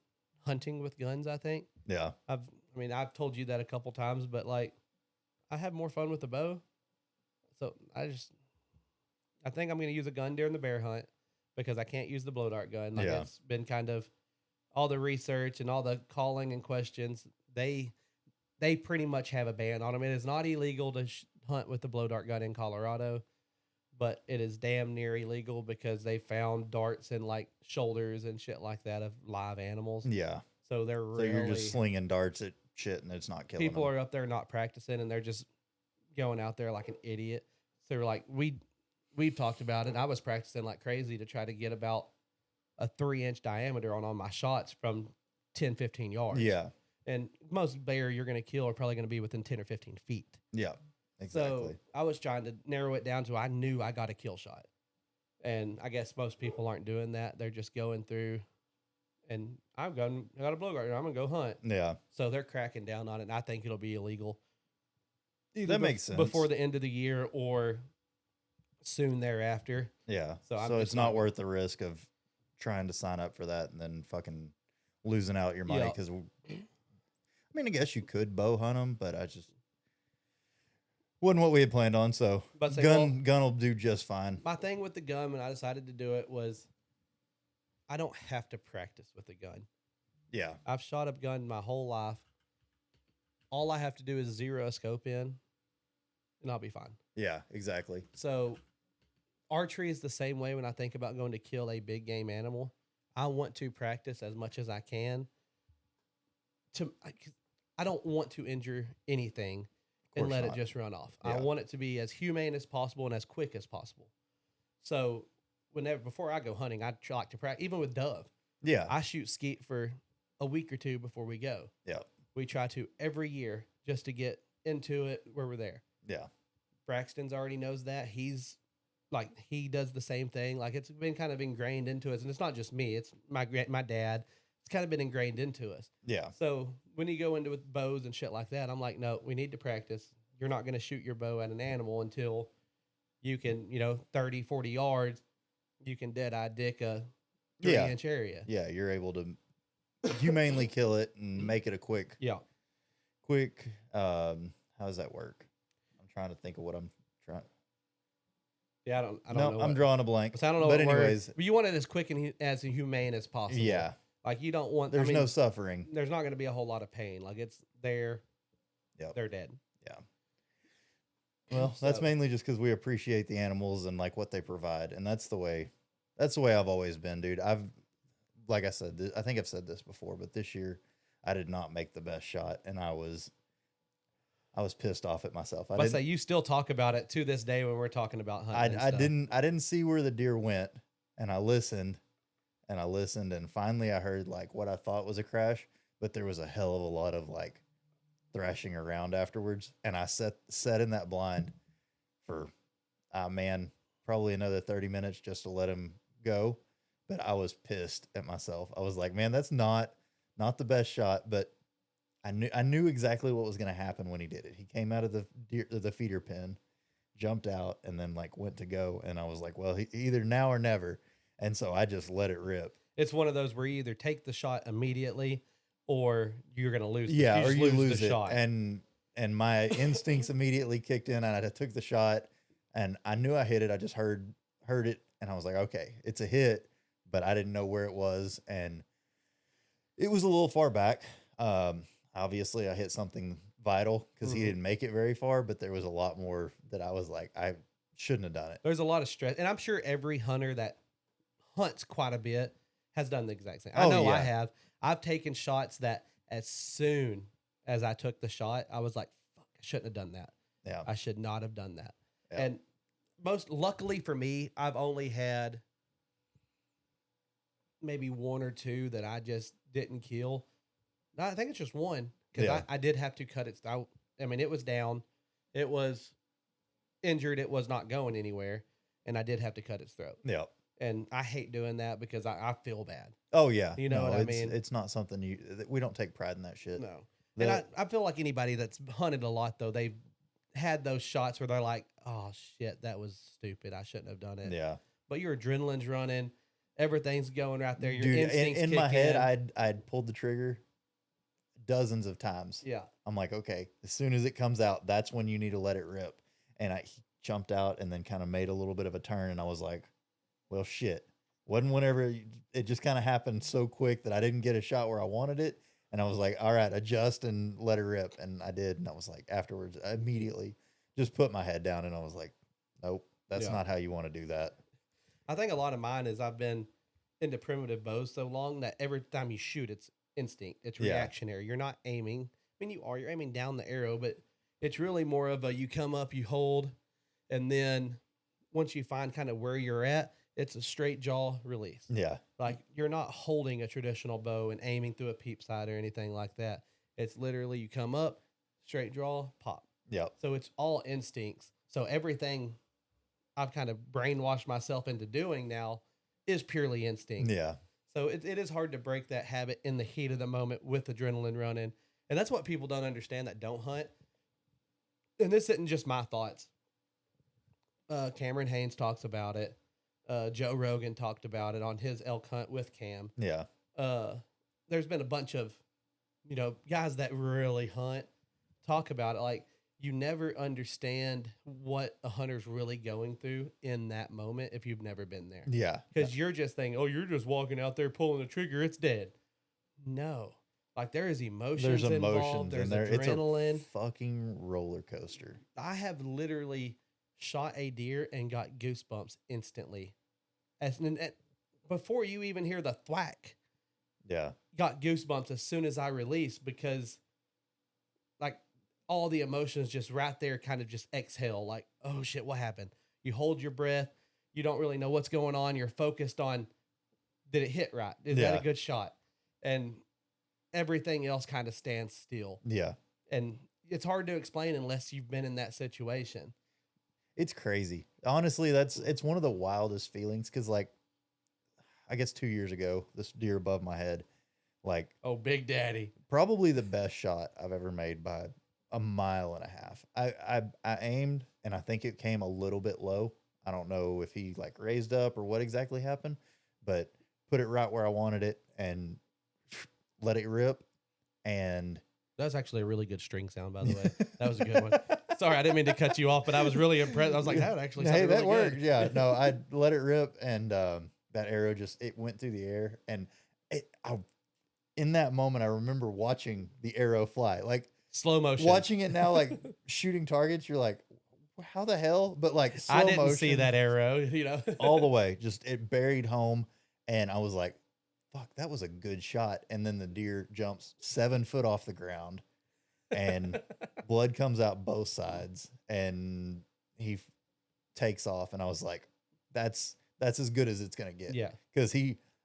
hunting with guns. I think. Yeah. I've told you that a couple times, but like, I have more fun with the bow. So I think I'm going to use a gun during the bear hunt because I can't use the blow dart gun. Like, it's been kind of all the research and all the calling and questions. They pretty much have a ban on them. It is not illegal to hunt with the blow dart gun in Colorado, but it is damn near illegal because they found darts in like shoulders and shit like that of live animals. Yeah. So they're So you're just slinging darts at shit and it's not killing people them. are up there not practicing and they're just going out there like an idiot. So we're like, we've talked about it. I was practicing like crazy to try to get about a 3-inch diameter on my shots from 10, 15 yards. Yeah. And most bear you're going to kill are probably going to be within 10 or 15 feet. Yeah, exactly. So I was trying to narrow it down to I knew I got a kill shot. And I guess most people aren't doing that. They're just going through and I got a blow dart. I'm going to go hunt. Yeah. So they're cracking down on it. And I think it'll be illegal. That makes sense. Before the end of the year or soon thereafter. Yeah. So it's not worth the risk of trying to sign up for that and then fucking losing out your money. Because, I guess you could bow hunt them, but I just wasn't what we had planned on. So gun will do just fine. My thing with the gun when I decided to do it was I don't have to practice with a gun. Yeah. I've shot a gun my whole life. All I have to do is zero a scope in and I'll be fine. Yeah, exactly. So archery is the same way when I think about going to kill a big game animal. I want to practice as much as I can. I don't want to injure anything and let it just run off. Yeah. I want it to be as humane as possible and as quick as possible. So before I go hunting, I like to practice. Even with dove, I shoot skeet for a week or two before we go. Yeah, we try to every year just to get into it where we're there. Yeah, Braxton's already knows that. He does the same thing. Like, it's been kind of ingrained into us, and it's not just me. It's my dad. It's kind of been ingrained into us. Yeah. So when you go into with bows and shit like that, I'm like, no, we need to practice. You're not going to shoot your bow at an animal until you can, 30, 40 yards, you can dead-eye dick a 3-inch area. Yeah, you're able to humanely kill it and make it a quick. Yeah. How does that work? I'm trying to think of what I'm trying. Yeah, I don't know. I'm drawing a blank. So I don't know. But anyways, you want it as quick and as humane as possible. Yeah. Like you don't want. There's no suffering. There's not going to be a whole lot of pain. Like it's there. Yep. They're dead. Yeah. Well, that's mainly just because we appreciate the animals and like what they provide, and that's the way I've always been, dude. Like I said, I think I've said this before, but this year I did not make the best shot, and I was pissed off at myself. I say you still talk about it to this day when we're talking about hunting. I didn't see where the deer went, and I listened, and finally I heard like what I thought was a crash, but there was a hell of a lot of like thrashing around afterwards, and I sat in that blind for probably another 30 minutes just to let him go. But I was pissed at myself. I was like, man, that's not the best shot, but I knew exactly what was going to happen when he did it. He came out of the feeder pen, jumped out, and then like went to go, and I was like, well, either now or never. And so I just let it rip. It's one of those where you either take the shot immediately or you're going to lose. Yeah, or you lose the shot. And my instincts immediately kicked in, and I took the shot, and I knew I hit it. I just heard it, and I was like, okay, it's a hit, but I didn't know where it was, and it was a little far back. Obviously, I hit something vital because he didn't make it very far, but there was a lot more that I was like, I shouldn't have done it. There's a lot of stress, and I'm sure every hunter that hunts quite a bit has done the exact same. I know I have. I've taken shots that as soon as I took the shot, I was like, fuck, I shouldn't have done that. Yeah. I should not have done that. Yeah. And most luckily for me, I've only had maybe one or two that I just didn't kill. No, I think it's just one because I did have to cut it. I mean, it was down. It was injured. It was not going anywhere. And I did have to cut its throat. Yeah. And I hate doing that because I feel bad. Oh, yeah. You know what I mean? It's not something we don't take pride in that shit. No. And I feel like anybody that's hunted a lot, though, they've had those shots where they're like, oh, shit, that was stupid. I shouldn't have done it. Yeah. But your adrenaline's running. Everything's going right there. Your Dude, instincts in my head, I'd pulled the trigger dozens of times. Yeah. I'm like, okay, as soon as it comes out, that's when you need to let it rip. And he jumped out and then kind of made a little bit of a turn. And I was like, well, shit. Wasn't whenever it just kind of happened so quick that I didn't get a shot where I wanted it. And I was like, all right, adjust and let it rip. And I did. And I was like, afterwards, I immediately just put my head down and I was like, nope, that's not how you want to do that. I think a lot of mine is I've been into primitive bows so long that every time you shoot, it's instinct. It's reactionary. You're not aiming. I mean, you're aiming down the arrow, but it's really more of a, you come up, you hold, and then once you find kind of where you're at, it's a straight jaw release. Yeah. Like you're not holding a traditional bow and aiming through a peep sight or anything like that. It's literally you come up, straight draw, pop. Yep. So it's all instincts. So everything I've kind of brainwashed myself into doing now is purely instinct. Yeah. So it is hard to break that habit in the heat of the moment with adrenaline running. And that's what people don't understand that don't hunt. And this isn't just my thoughts. Cameron Haynes talks about it. Joe Rogan talked about it on his elk hunt with Cam. Yeah. There's been a bunch of, guys that really hunt talk about it. Like, you never understand what a hunter's really going through in that moment if you've never been there. Yeah. Because you're just thinking, oh, you're just walking out there pulling the trigger, it's dead. No. Like, there is emotions involved. There's adrenaline. It's a fucking roller coaster. I have literally shot a deer and got goosebumps instantly. Before you even hear the thwack. Yeah. Got goosebumps as soon as I released because, like, all the emotions just right there kind of just exhale. Like, oh, shit, what happened? You hold your breath. You don't really know what's going on. You're focused on, did it hit right? Is that a good shot? And everything else kind of stands still. Yeah. And it's hard to explain unless you've been in that situation. It's crazy. Honestly, it's one of the wildest feelings because, like, I guess 2 years ago, this deer above my head, like, oh, Big Daddy, probably the best shot I've ever made by a mile and a half. I aimed and I think it came a little bit low. I don't know if he like raised up or what exactly happened, but put it right where I wanted it and let it rip. And that was actually a really good string sound, by the way. That was a good one. Sorry, I didn't mean to cut you off, but I was really impressed. I was like, that actually sounded really worked. good. Yeah, no, I let it rip, and that arrow it went through the air, and in that moment, I remember watching the arrow fly, like Slow motion. watching it now, like shooting targets. You're like, how the hell? But like slow I didn't motion, see that arrow, all the way. Just it buried home, and I was like, fuck, that was a good shot. And then the deer jumps 7 foot off the ground, and blood comes out both sides, and he takes off. And I was like, that's as good as it's gonna get. Yeah. Because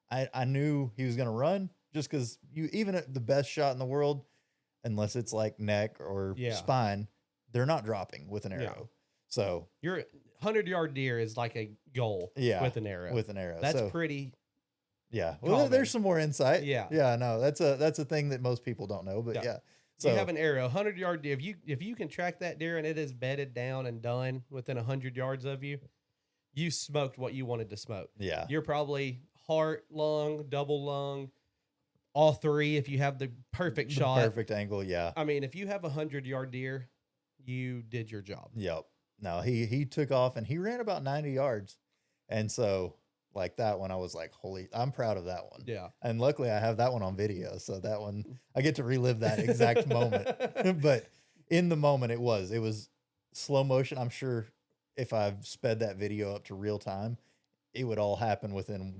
I knew he was gonna run, just because you, even at the best shot in the world, unless it's like neck or spine, they're not dropping with an arrow. Yeah. So your 100-yard deer is like a goal. With an arrow. With an arrow. That's pretty. Yeah. Well, there's some more insight. Yeah. Yeah. No, that's a thing that most people don't know. But yeah. So you have an arrow, 100-yard deer. If you can track that deer and it is bedded down and done within 100 yards of you, you smoked what you wanted to smoke. Yeah. You're probably heart, lung, double lung, all three if you have the perfect shot. Perfect angle, yeah. I mean, if you have a 100-yard deer, you did your job. Yep. No, he took off and he ran about 90 yards. And so like that one, I was like, holy, I'm proud of that one. Yeah. And luckily I have that one on video. So that one, I get to relive that exact moment. But in the moment it was slow motion. I'm sure if I've sped that video up to real time, it would all happen within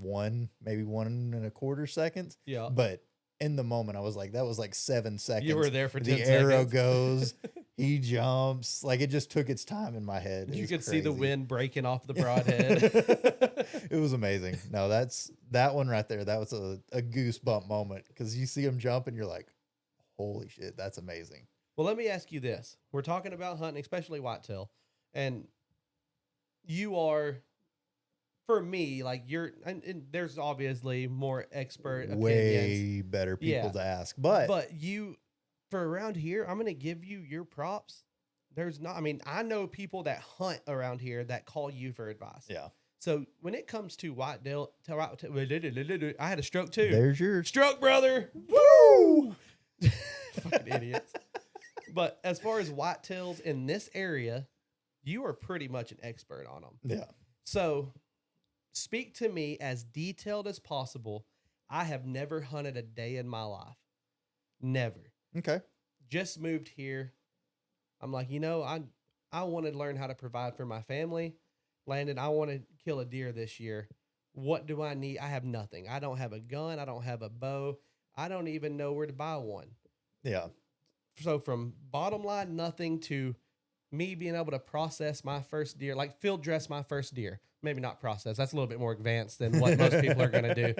maybe 1.25 seconds. Yeah. But in the moment, I was like, that was like 7 seconds. You were there for 10 seconds. The arrow goes, he jumps. Like, it just took its time in my head. You could see the wind breaking off the broadhead. It was amazing. No, that one right there. That was a goosebump moment, because you see him jump and you're like, holy shit, that's amazing. Well, let me ask you this. We're talking about hunting, especially whitetail. And you are, for me, like and there's obviously more expert opinions. Way better people to ask. But you, for around here, I'm going to give you your props. I know people that hunt around here that call you for advice. Yeah. So when it comes to whitetail, I had a stroke too. There's your stroke, brother. Woo! Fucking idiots. But as far as whitetails in this area, you are pretty much an expert on them. Yeah. So speak to me as detailed as possible. I have never hunted a day in my life. Never. Okay. Just moved here. I'm like, I want to learn how to provide for my family. Landon, I want to kill a deer this year. What do I need? I have nothing. I don't have a gun. I don't have a bow. I don't even know where to buy one. Yeah. So from bottom line, nothing, to me being able to process my first deer, like field dress my first deer. Maybe not process. That's a little bit more advanced than what most people are going to do.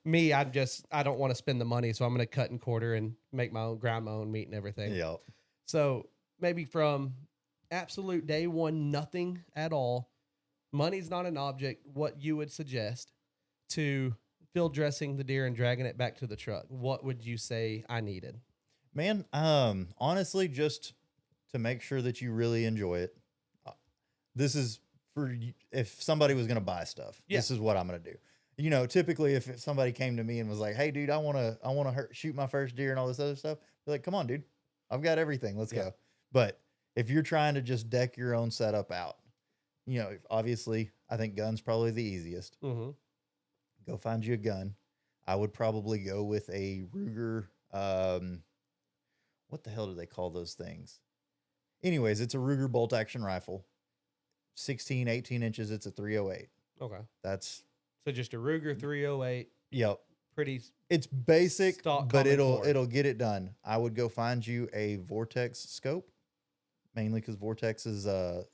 Me, I don't want to spend the money, so I'm going to cut and quarter and grind my own meat and everything. Yeah. So maybe from absolute day one, nothing at all, money's not an object, what you would suggest, to field dressing the deer and dragging it back to the truck. What would you say I needed? Man, honestly, just to make sure that you really enjoy it. This is for if somebody was going to buy stuff. Yeah. This is what I'm going to do. Typically if somebody came to me and was like, "Hey, dude, I want to shoot my first deer and all this other stuff," be like, "Come on, dude, I've got everything. Let's go." But if you're trying to just deck your own setup out, obviously, I think gun's probably the easiest. Mm-hmm. Go find you a gun. I would probably go with a Ruger. What the hell do they call those things? Anyways, it's a Ruger bolt action rifle. 16, 18 inches. It's a 308. Okay. That's so just a Ruger 308. Yep. Pretty. It's basic, but it'll get it done. I would go find you a Vortex scope, mainly because Vortex's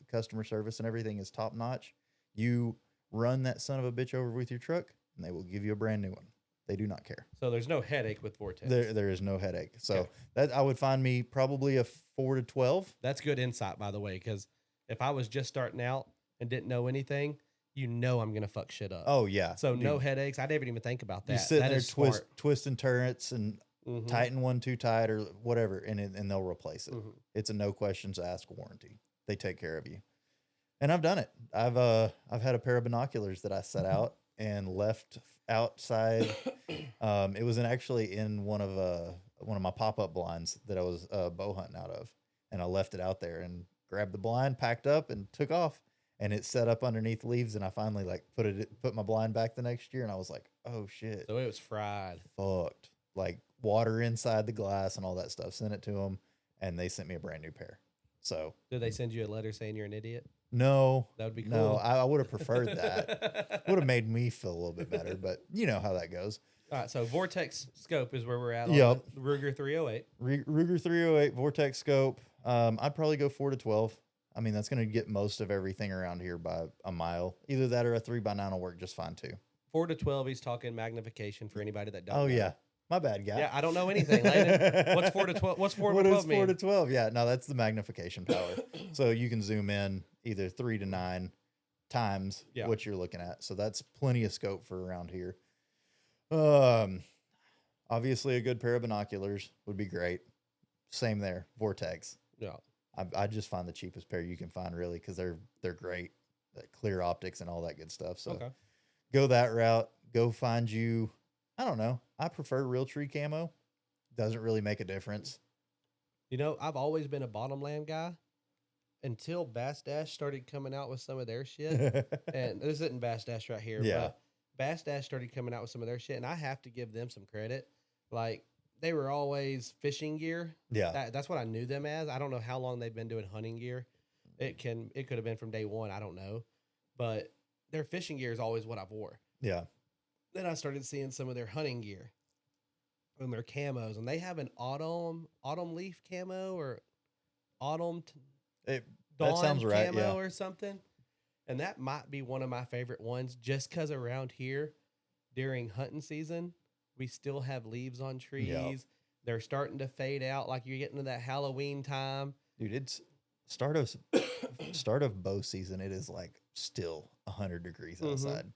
customer service and everything is top notch. You run that son of a bitch over with your truck, and they will give you a brand new one. They do not care. So there's no headache with Vortex. There is no headache. So that I would find me probably a 4 to 12. That's good insight, by the way, because if I was just starting out and didn't know anything, I'm going to fuck shit up. Oh, yeah. So no headaches. I didn't even think about that. You sit there twisting turrets and tighten one too tight or whatever, and they'll replace it. Mm-hmm. It's a no questions asked warranty. They take care of you. And I've done it. I've had a pair of binoculars that I set out and left outside. It was actually in one of my pop-up blinds that I was bow hunting out of, and I left it out there and grabbed the blind, packed up, and took off. and it set up underneath leaves, and I finally like put my blind back the next year, and I was like, oh shit, So it was fried. fucked. Like water inside the glass and all that stuff. Sent it to them, and they sent me a brand new pair. So Did they send you a letter saying you're an idiot? no, That would be cool. no, I would have preferred that. Would have made me feel a little bit better, but you know how that goes. All right, so Vortex scope is where we're at. Yep. On the Ruger 308. Ruger 308 Vortex scope. I'd probably go 4 to 12. I mean, that's going to get most of everything around here by a mile. Either that or a 3x9 will work just fine too. 4 to 12. He's talking magnification for anybody that don't. Oh know. yeah, my bad, guy. Yeah, I don't know anything. Landon, what's 4 to 12? What's 4 to 12 mean? 4 to 12? Yeah, no, that's the magnification power. So you can zoom in either 3 to 9 times what you're looking at. So that's plenty of scope for around here. Obviously a good pair of binoculars would be great. Same there, Vortex. Yeah. I just find the cheapest pair you can find really because they're great, clear optics and all that good stuff. So go that route. Go find you. I don't know. I prefer Realtree camo. Doesn't really make a difference. You know, I've always been a bottomland guy until Bass Dash started coming out with some of their shit. And this isn't Bass Dash right here. Yeah. But Bass Dash started coming out with some of their shit, and I have to give them some credit. Like, they were always fishing gear. Yeah. That's what I knew them as. I don't know how long they've been doing hunting gear. It could have been from day one. I don't know. But their fishing gear is always what I wore. Yeah. Then I started seeing some of their hunting gear and their camos, and they have an autumn leaf camo or autumn that dawn sounds right, camo yeah. or something. And that might be one of my favorite ones just because around here during hunting season, we still have leaves on trees. Yep. They're starting to fade out like you're getting to that Halloween time. Dude, it's start of bow season. It is like still 100 degrees outside.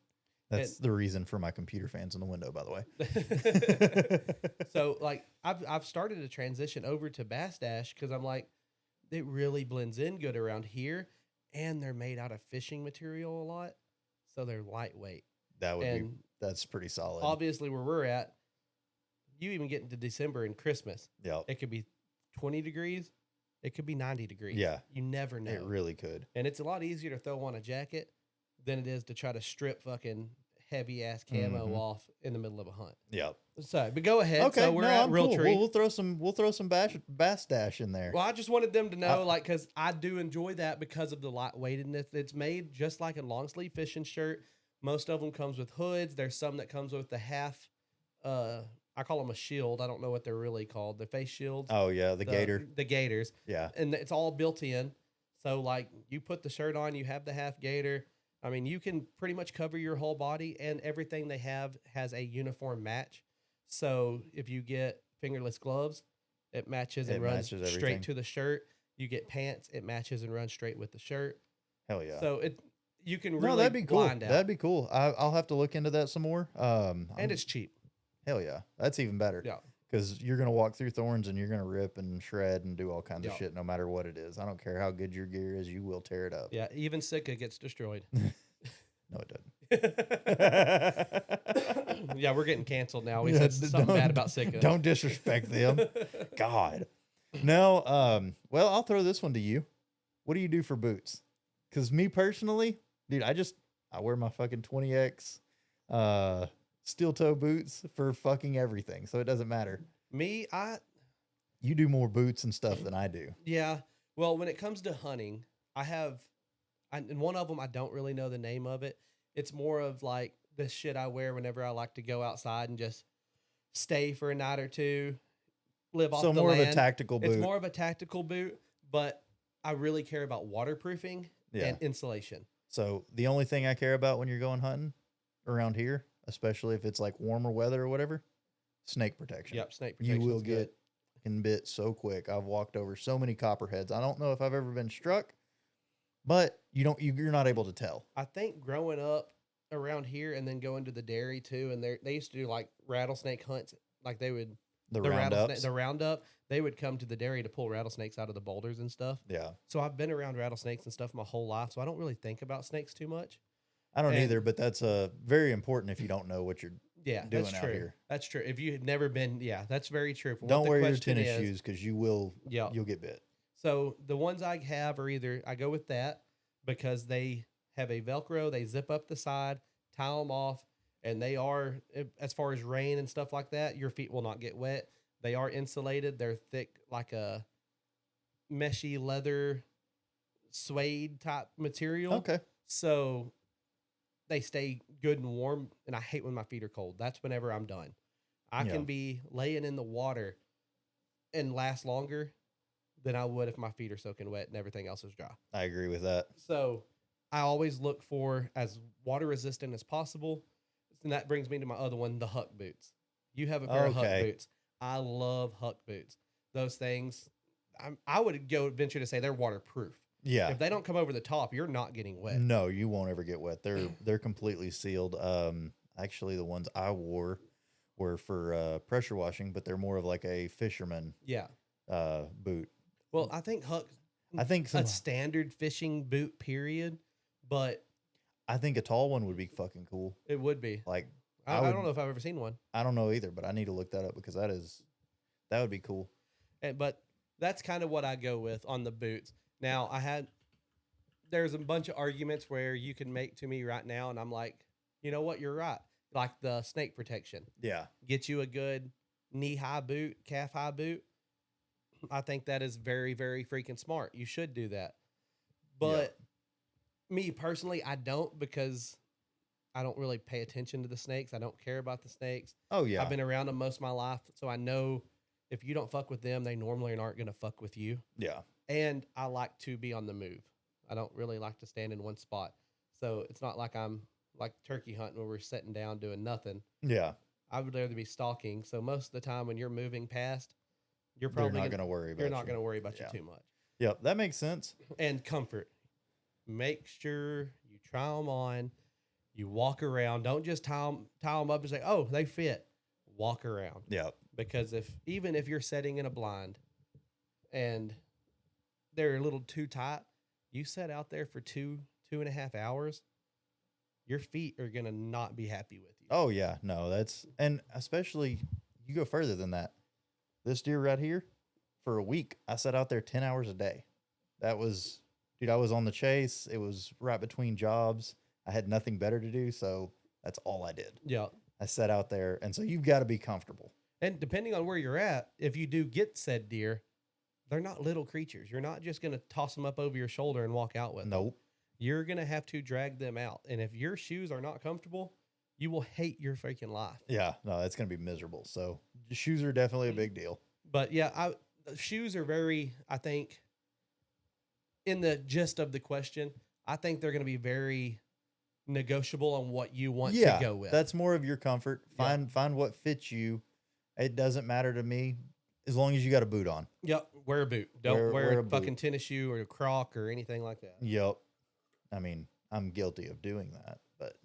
That's the reason for my computer fans in the window, by the way. So like I've started to transition over to Bass Dash because I'm like, it really blends in good around here, and they're made out of fishing material a lot, so they're lightweight. That's pretty solid. Obviously, where we're at, you even get into December and Christmas. Yeah, it could be 20 degrees. It could be 90 degrees. Yeah. You never know. It really could. And it's a lot easier to throw on a jacket than it is to try to strip fucking heavy ass camo off in the middle of a hunt. Yeah. So, but go ahead. Okay, So we're at Realtree. Cool. We'll throw some Bass Dash in there. Well, I just wanted them to know, like, because I do enjoy that because of the lightweightedness. It's made just like a long sleeve fishing shirt. Most of them comes with hoods. There's some that comes with the half. I call them a shield. I don't know what they're really called. The face shields. Oh yeah, the gator. The gators. Yeah, and it's all built in. So like, you put the shirt on, you have the half gator. I mean, you can pretty much cover your whole body, and everything they have has a uniform match. So if you get fingerless gloves, it matches and runs straight to the shirt. You get pants, it matches and runs straight with the shirt. Hell yeah. So you can really that'd be cool. blind out. That'd be cool. I'll have to look into that some more. And it's cheap. Hell yeah. That's even better. Yeah. Because you're going to walk through thorns and you're going to rip and shred and do all kinds of shit no matter what it is. I don't care how good your gear is, you will tear it up. Yeah, even Sika gets destroyed. No, it doesn't. Yeah, we're getting canceled now. We said something bad about Sika. Don't disrespect them. God. No, well, I'll throw this one to you. What do you do for boots? Because me personally, dude, I wear my fucking 20X steel toe boots for fucking everything. So it doesn't matter. Me, you do more boots and stuff than I do. Yeah. Well, when it comes to hunting, and one of them, I don't really know the name of it. It's more of like the shit I wear whenever I like to go outside and just stay for a night or two, live off the land. So more of a tactical boot. It's more of a tactical boot, but I really care about waterproofing and insulation. So the only thing I care about when you're going hunting around here, especially if it's like warmer weather or whatever, snake protection. Yep, snake protection. You will get bit so quick. I've walked over so many copperheads. I don't know if I've ever been struck, but you're not able to tell. I think growing up around here and then going to the dairy too, and they used to do like rattlesnake hunts, like they would the roundup. They would come to the dairy to pull rattlesnakes out of the boulders and stuff. Yeah. So I've been around rattlesnakes and stuff my whole life, so I don't really think about snakes too much. I don't either, but that's very important if you don't know what you're doing out here. That's true. If you had never been, that's very true. Don't wear your tennis shoes because you'll get bit. So the ones I have are either I go with that because they have a Velcro. They zip up the side, tie them off, and they are, as far as rain and stuff like that, your feet will not get wet. They are insulated. They're thick, like a meshy leather suede type material. Okay. So they stay good and warm. And I hate when my feet are cold. That's whenever I'm done. I Yeah. can be laying in the water and last longer than I would if my feet are soaking wet and everything else is dry. I agree with that. So I always look for as water resistant as possible. And that brings me to my other one, the Huck boots. You have a pair of Huck boots. I love Huck boots. Those things, I would go venture to say they're waterproof. Yeah. If they don't come over the top, you're not getting wet. No, you won't ever get wet. They're completely sealed. Actually, the ones I wore were for pressure washing, but they're more of like a fisherman boot. Well, I think Huck, I think a standard fishing boot, period, but I think a tall one would be fucking cool. it would be. Like I don't know if I've ever seen one. I don't know either, but I need to look that up because that would be cool. But that's kind of what I go with on the boots. Now, there's a bunch of arguments where you can make to me right now, and I'm like, you know what, you're right. Like the snake protection. Yeah. Get you a good knee-high boot, calf-high boot. I think that is very, very freaking smart. You should do that. But me personally, I don't, because I don't really pay attention to the snakes. I don't care about the snakes. Oh, yeah. I've been around them most of my life, so I know if you don't fuck with them, they normally aren't going to fuck with you. Yeah. And I like to be on the move. I don't really like to stand in one spot. So it's not like I'm like turkey hunting where we're sitting down doing nothing. Yeah. I would rather be stalking. So most of the time when you're moving past, you're probably not going to worry about You're not going to worry about you too much. Yep, that makes sense. And comfort. Make sure you try them on. You walk around. Don't just tie them up and say, oh, they fit. Walk around. Yep. Because even if you're setting in a blind and they're a little too tight, you set out there for 2.5 hours, your feet are going to not be happy with you. Oh, yeah. No, and especially you go further than that. This deer right here, for a week, I sat out there 10 hours a day. I was on the chase. It was right between jobs. I had nothing better to do, so that's all I did. Yeah. I sat out there, and so you've got to be comfortable. And depending on where you're at, if you do get said deer, they're not little creatures. You're not just going to toss them up over your shoulder and walk out with them. Nope. You're going to have to drag them out. And if your shoes are not comfortable, you will hate your freaking life. Yeah, no, that's going to be miserable. So shoes are definitely a big deal. But yeah, shoes are very, I think, in the gist of the question, I think they're going to be very negotiable on what you want to go with. That's more of your comfort. Find what fits you. It doesn't matter to me as long as you got a boot on. Yep. Wear a boot. Don't wear a fucking boot. tennis shoe or a Croc or anything like that. Yep. I mean, I'm guilty of doing that, but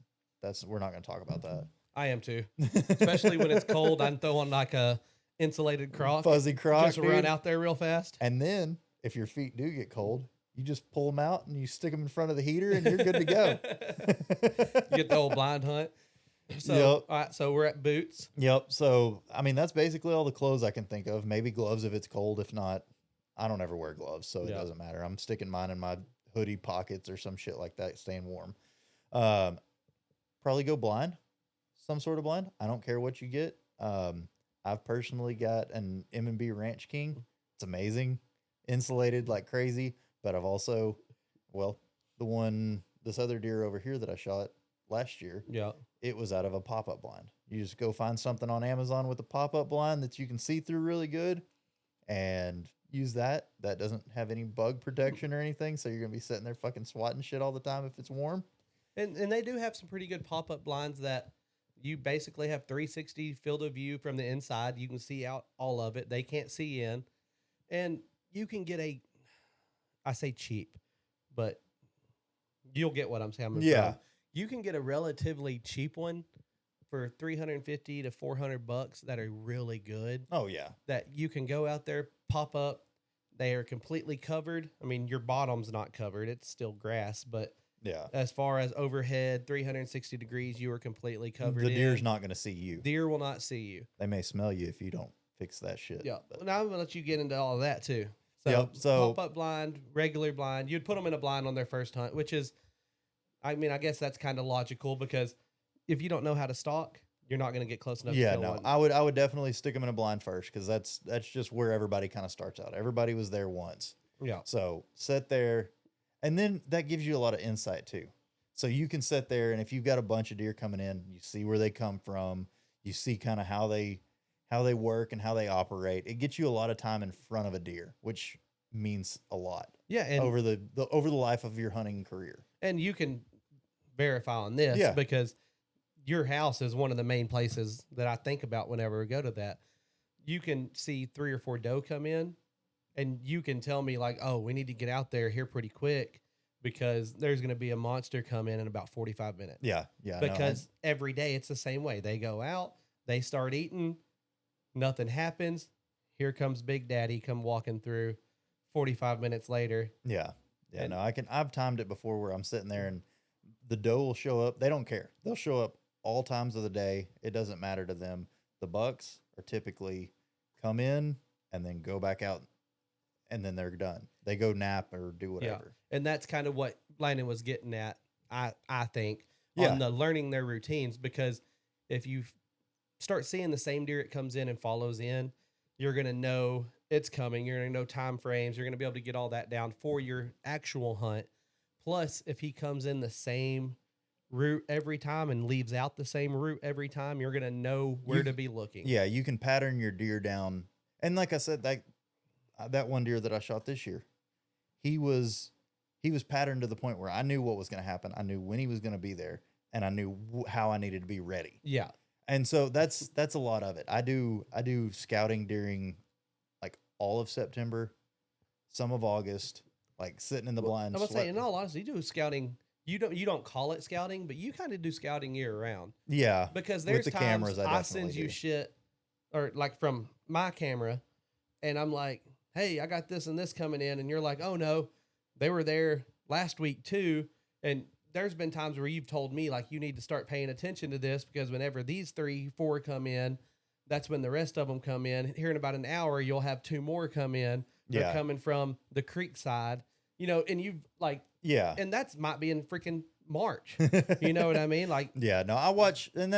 we're not going to talk about that. I am too. Especially when it's cold. I'm throwing like a insulated Croc. Fuzzy Croc. Just run out there real fast. And then if your feet do get cold, you just pull them out and you stick them in front of the heater and you're good to go. You get the old blind hunt. So, all right, so we're at boots. Yep. So, I mean, that's basically all the clothes I can think of. Maybe gloves if it's cold. If not, I don't ever wear gloves, so it doesn't matter. I'm sticking mine in my hoodie pockets or some shit like that, staying warm. Probably go blind, some sort of blind. I don't care what you get. I've personally got an M&B Ranch King. It's amazing, insulated like crazy. But I've also, this other deer over here that I shot last year, it was out of a pop-up blind. You just go find something on Amazon with a pop-up blind that you can see through really good and use that. That doesn't have any bug protection or anything, so you're going to be sitting there fucking swatting shit all the time if it's warm. And they do have some pretty good pop-up blinds that you basically have 360 field of view from the inside. You can see out all of it. They can't see in. And you can get I say cheap, but you'll get what I'm saying. Yeah. You can get a relatively cheap one for $350 to $400 that are really good. Oh, yeah. That you can go out there, pop up. They are completely covered. I mean, your bottom's not covered. It's still grass, but yeah, as far as overhead, 360 degrees, you are completely covered. The deer's not going to see you. Deer will not see you. They may smell you if you don't fix that shit. Yeah. Now I'm going to let you get into all of that too. So pop-up blind, regular blind. You'd put them in a blind on their first hunt, which is, I mean, I guess that's kind of logical because if you don't know how to stalk, you're not going to get close enough to Yeah, kill no, one. I would definitely stick them in a blind first because that's just where everybody kind of starts out. Everybody was there once, Yeah. so sit there, and then that gives you a lot of insight too. So you can sit there, and if you've got a bunch of deer coming in, you see where they come from, you see kind of how they work and how they operate. It gets you a lot of time in front of a deer, which means a lot Yeah. And, over the life of your hunting career. and you can verify on this Yeah. because your house is one of the main places that I think about whenever we go to that. You can see 3 or 4 doe come in and you can tell me like, oh, we need to get out there here pretty quick because there's going to be a monster come in about 45 minutes. Yeah, no, Because every day it's the same way. They go out, they start eating, nothing happens. Here comes Big Daddy come walking through 45 minutes later. yeah, And- no, I've timed it before where I'm sitting there and the doe will show up. They don't care. They'll show up all times of the day. It doesn't matter to them. The bucks are typically come in and then go back out and then they're done. They go nap or do whatever. Yeah. And that's kind of what Landon was getting at, I think, Yeah. on the learning their routines. Because if you start seeing the same deer it comes in and follows in, you're going to know it's coming. You're going to know time frames. You're going to be able to get all that down for your actual hunt. Plus, if he comes in the same route every time and leaves out the same route every time, you're going to know where to be looking. Yeah, you can pattern your deer down. And like I said, that one deer that I shot this year, he was patterned to the point where I knew what was going to happen. I knew when he was going to be there, and I knew how I needed to be ready. Yeah. And so that's a lot of it. I do scouting during like all of September, some of August, like sitting in the blind. I'm gonna say, in all honesty, you do scouting. You don't call it scouting, but you kind of do scouting year round. Yeah, Because there's the times cameras, I I send definitely you do. shit, or like from my camera, and I'm like, hey, I got this and this coming in, and you're like, oh no, they were there last week too. And there's been times where you've told me like you need to start paying attention to this because whenever these 3, 4 come in, that's when the rest of them come in. Here in about an hour, you'll have 2 more come in. They're Yeah. coming from the creek side, and you've like, Yeah. and that's might be in freaking March. You know what I mean? Like, Yeah, no, I watch, and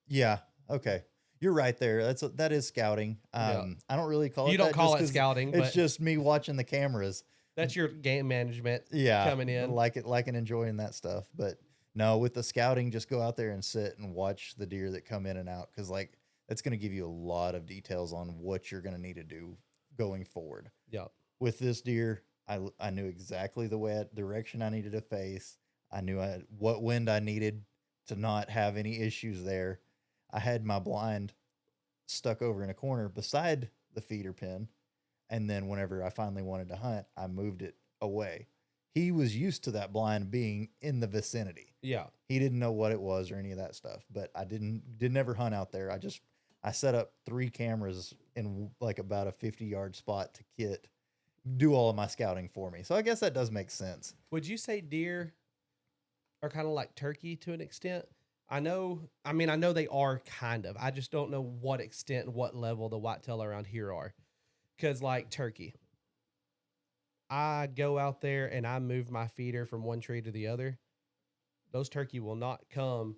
yeah, okay. You're right there. That is scouting. Yeah. I don't really call it you don't that call just it 'cause scouting, It's but just me watching the cameras. that's your game management. Yeah. Coming in. Like and enjoying that stuff. But no, with the scouting, just go out there and sit and watch the deer that come in and out. Cause like, that's going to give you a lot of details on what you're going to need to do going forward. Yeah. With this deer, I knew exactly the direction I needed to face. I knew what wind I needed to not have any issues there. I had my blind stuck over in a corner beside the feeder pen. And then whenever I finally wanted to hunt, I moved it away. He was used to that blind being in the vicinity. Yeah. He didn't know what it was or any of that stuff, but I didn't ever hunt out there. I set up 3 cameras in like about a 50-yard spot to do all of my scouting for me. So I guess that does make sense. Would you say deer are kind of like turkey to an extent? I know they are kind of. I just don't know what extent and what level the whitetail around here are. Because like turkey, I go out there and I move my feeder from one tree to the other. Those turkey will not come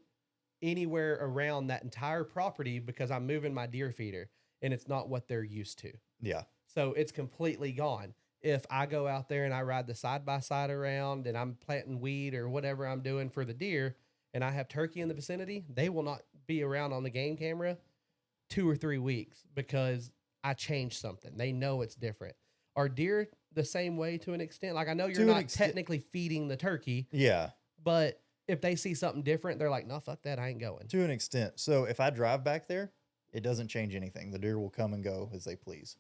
anywhere around that entire property because I'm moving my deer feeder and it's not what they're used to. Yeah. So it's completely gone. If I go out there and I ride the side-by-side around and I'm planting weed or whatever I'm doing for the deer and I have turkey in the vicinity, they will not be around on the game camera 2 or 3 weeks because I changed something. They know it's different. Are deer the same way to an extent? Like I know you're not technically feeding the turkey. Yeah. But if they see something different, they're like, no, fuck that. I ain't going. To an extent. So if I drive back there, it doesn't change anything. The deer will come and go as they please.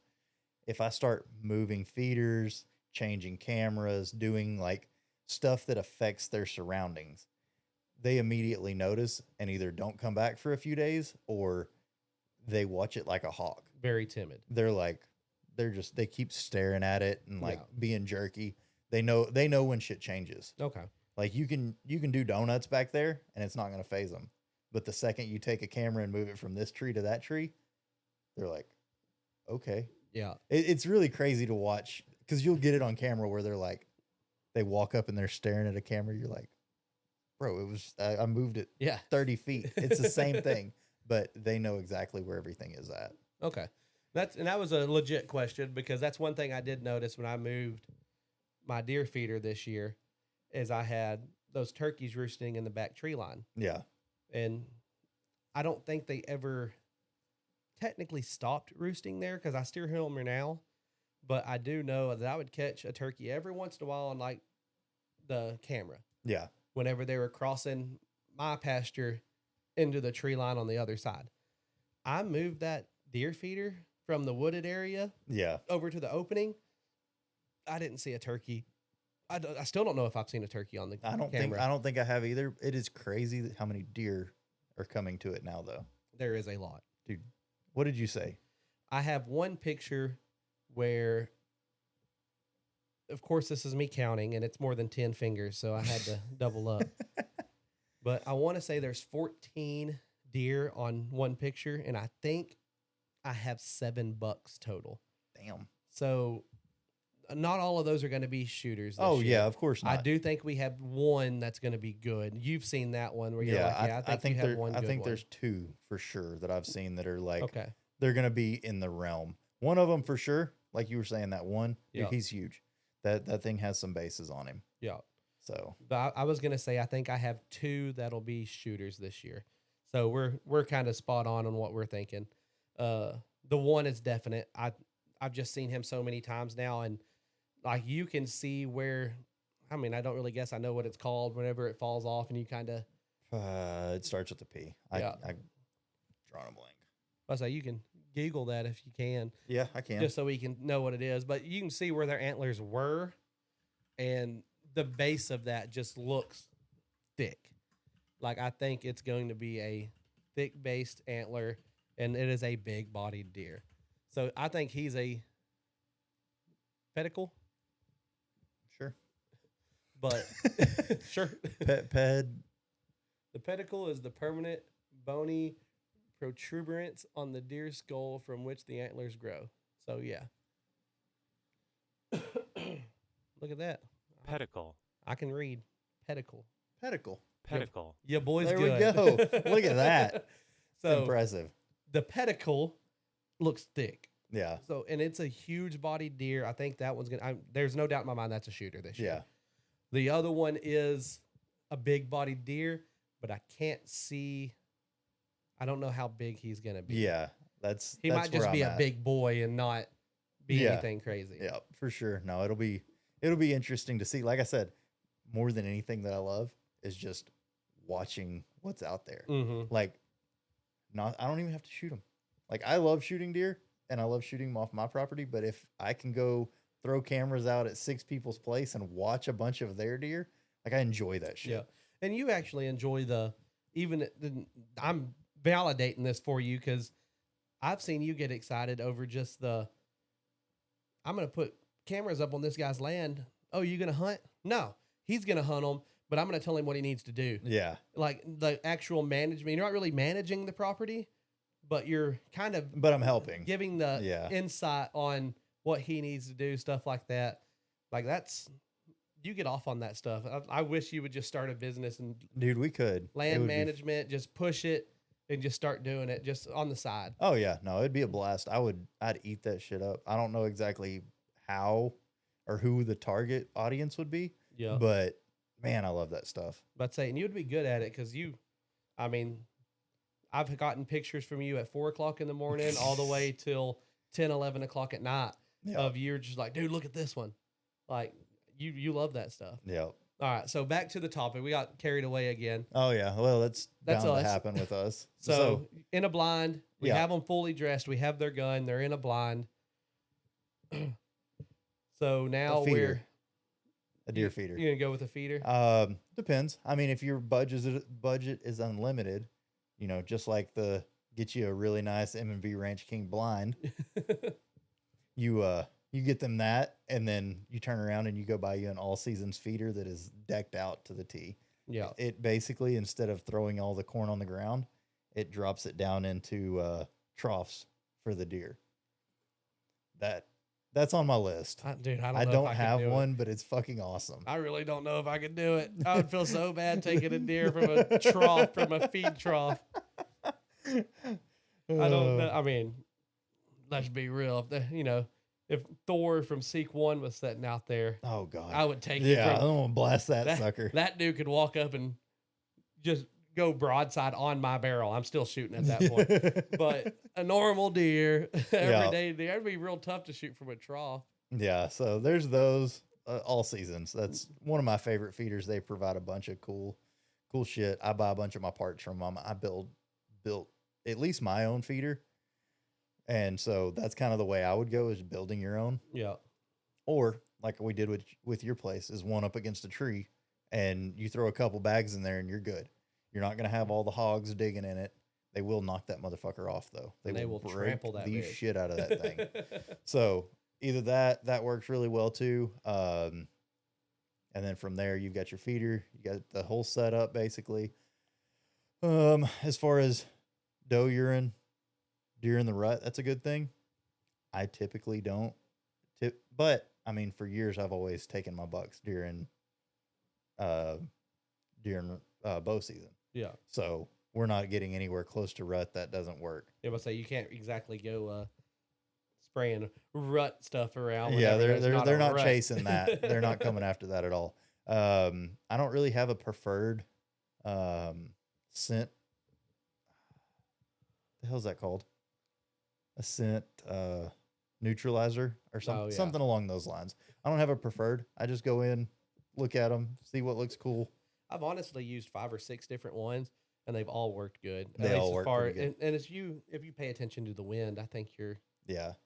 If I start moving feeders, changing cameras, doing like stuff that affects their surroundings, they immediately notice and either don't come back for a few days or they watch it like a hawk. Very timid. They keep staring at it and like being jerky. They know when shit changes. Okay. Like you can do donuts back there and it's not going to phase them. But the second you take a camera and move it from this tree to that tree, they're like, okay. Yeah. It's really crazy to watch because you'll get it on camera where they're like, they walk up and they're staring at a camera. You're like, bro, it was I moved it Yeah. 30 feet. It's the same thing, but they know exactly where everything is at. Okay. That was a legit question because that's one thing I did notice when I moved my deer feeder this year is I had those turkeys roosting in the back tree line. Yeah. And I don't think they ever technically stopped roosting there because I still hear them now. But I do know that I would catch a turkey every once in a while on like the camera Yeah. whenever they were crossing my pasture into the tree line on the other side. I moved that deer feeder from the wooded area Yeah. over to the opening. I didn't see a turkey. I still don't know if I've seen a turkey on the camera. I don't think I have either. It is crazy how many deer are coming to it now though. There is a lot. Dude, what did you say? I have one picture where, of course, this is me counting, and it's more than 10 fingers, so I had to double up. But I want to say there's 14 deer on one picture, and I think I have 7 bucks total. Damn. So not all of those are going to be shooters this year. Yeah, of course not. I do think we have one that's going to be good. You've seen that one where you're like, yeah, I think you have one good I think one. there's 2 for sure that I've seen that are like, Okay. they're going to be in the realm. One of them for sure, like you were saying, that one, dude, Yeah. he's huge. That thing has some bases on him. Yeah. So, But I was gonna say I think I have 2 that'll be shooters this year. So we're kind of spot on what we're thinking. The one is definite. I've just seen him so many times now, and like you can see where. I mean, I don't really guess I know what it's called whenever it falls off, and you kind of. it starts with a P. Yeah. I drawn a blank. I say you can Google that if you can. Yeah, I can. Just so we can know what it is. But you can see where their antlers were, and the base of that just looks thick. Like I think it's going to be a thick-based antler, and it is a big-bodied deer. So I think he's a pedicle, Sure. but sure. Ped. The pedicle is the permanent bony protuberance on the deer's skull from which the antlers grow. So yeah. Look at that. Pedicle. I can read pedicle. Pedicle. Pedicle. Yeah, boy's There good. we go. Look at that. So Impressive. the pedicle looks thick. Yeah. So, and it's a huge bodied deer. I think that one's there's no doubt in my mind that's a shooter this year. Yeah. The other one is a big bodied deer, but I can't see. I don't know how big he's gonna be. Yeah. He might just be a big boy and not be anything crazy. Yeah, for sure. No, it'll be interesting to see. Like I said, more than anything that I love is just watching what's out there. Mm-hmm. Like, I don't even have to shoot them. Like, I love shooting deer and I love shooting them off my property. But if I can go throw cameras out at 6 people's place and watch a bunch of their deer, like I enjoy that shit. Yeah, and you actually enjoy I'm validating this for you because I've seen you get excited over just I'm going to put cameras up on this guy's land. Oh, you going to hunt? No, he's going to hunt them, but I'm going to tell him what he needs to do. Yeah. Like the actual management, you're not really managing the property, but you're kind of But I'm helping. giving the insight on what he needs to do, stuff like that. Like you get off on that stuff. I wish you would just start a business and Dude, we could. land management, just push it and just start doing it just on the side. Oh yeah, no, it'd be a blast. I'd eat that shit up. I don't know exactly how or who the target audience would be. Yeah. But man, I love that stuff. But saying you'd be good at it because I've gotten pictures from you at 4 o'clock in the morning all the way till 10, 11 o'clock at night of you're just like, dude, look at this one. Like you love that stuff. Yeah. All right. So back to the topic. We got carried away again. Oh yeah. Well, that's bound us. to happen with us. So in a blind, we have them fully dressed. We have their gun. They're in a blind. So now a deer feeder. You're gonna go with a feeder? Depends. I mean, if your budget is unlimited, just like get you a really nice M&B Ranch King blind, you get them that, and then you turn around and you go buy you an all seasons feeder that is decked out to the T. Yeah. It basically, instead of throwing all the corn on the ground, it drops it down into troughs for the deer. That's on my list. Dude, I don't I know don't if I have could do one, but it's fucking awesome. I really don't know if I could do it. I would feel so bad taking a deer from a trough, from a feed trough. I don't know. I mean, let's be real. If if Thor from Seek One was sitting out there, Oh God, I would take yeah, it I'm from gonna blast that sucker. that dude could walk up and just go broadside on my barrel. I'm still shooting at that point. But a normal deer, everyday deer, that'd be real tough to shoot from a trough. Yeah, so there's those all seasons. That's one of my favorite feeders. They provide a bunch of cool shit. I buy a bunch of my parts from them. I built at least my own feeder. And so that's kind of the way I would go, is building your own. Yeah. Or like we did with your place, is one up against a tree and you throw a couple bags in there and you're good. You're not going to have all the hogs digging in it. They will knock that motherfucker off though. They will break trample that the bitch. shit out of that thing. So either that works really well too. And then from there you've got your feeder, you got the whole setup basically. As far as doe urine, deer in the rut, that's a good thing. I typically don't but I mean, for years I've always taken my bucks during bow season. Yeah. So we're not getting anywhere close to rut. That doesn't work. Yeah, but say you can't exactly go spraying rut stuff around. Yeah, they're not rut. chasing that. They're not coming after that at all. I don't really have a preferred scent. The hell's that called? A scent neutralizer or something, Oh, yeah. something along those lines. I don't have a preferred. I just go in, look at them, see what looks cool. I've honestly used 5 or 6 different ones, and they've all worked good. They all work pretty good. And it's if you pay attention to the wind, I think you're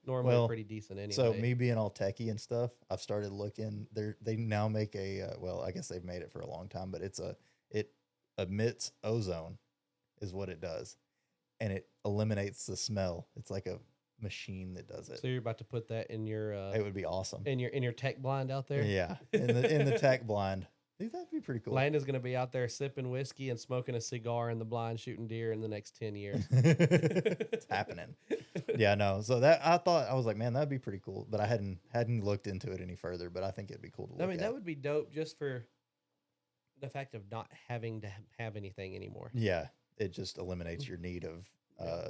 normally pretty decent anyway. So me being all techie and stuff, I've started looking. They now make a I guess they've made it for a long time, but it emits ozone, is what it does, and it eliminates the smell. It's like a machine that does it. So you're about to put that in your It would be awesome in your tech blind out there. Yeah, in the tech blind. I think that'd be pretty cool. Landon's going to be out there sipping whiskey and smoking a cigar in the blind, shooting deer in the next 10 years. It's happening. Yeah, no. So that I was like, man, that'd be pretty cool. But I hadn't looked into it any further. But I think it'd be cool to look at. That would be dope just for the fact of not having to have anything anymore. Yeah, it just eliminates your need of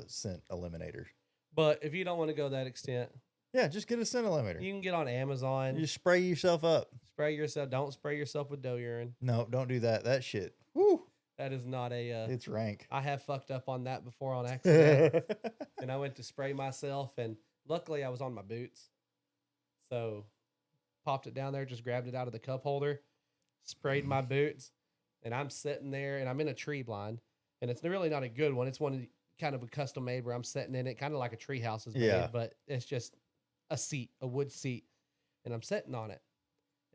scent eliminator. But if you don't want to go that extent, yeah, just get a scent eliminator. you can get on Amazon. You spray yourself up. Spray yourself. Don't spray yourself with doe urine. No, don't do that. That shit. Woo. That is not a. It's rank. I have fucked up on that before on accident, and I went to spray myself, and luckily I was on my boots, so popped it down there, just grabbed it out of the cup holder, sprayed my boots, and I'm sitting there, and I'm in a tree blind, and it's really not a good one. It's one kind of a custom made where I'm sitting in it, kind of like a tree house is made, but it's just a wood seat, and I'm sitting on it.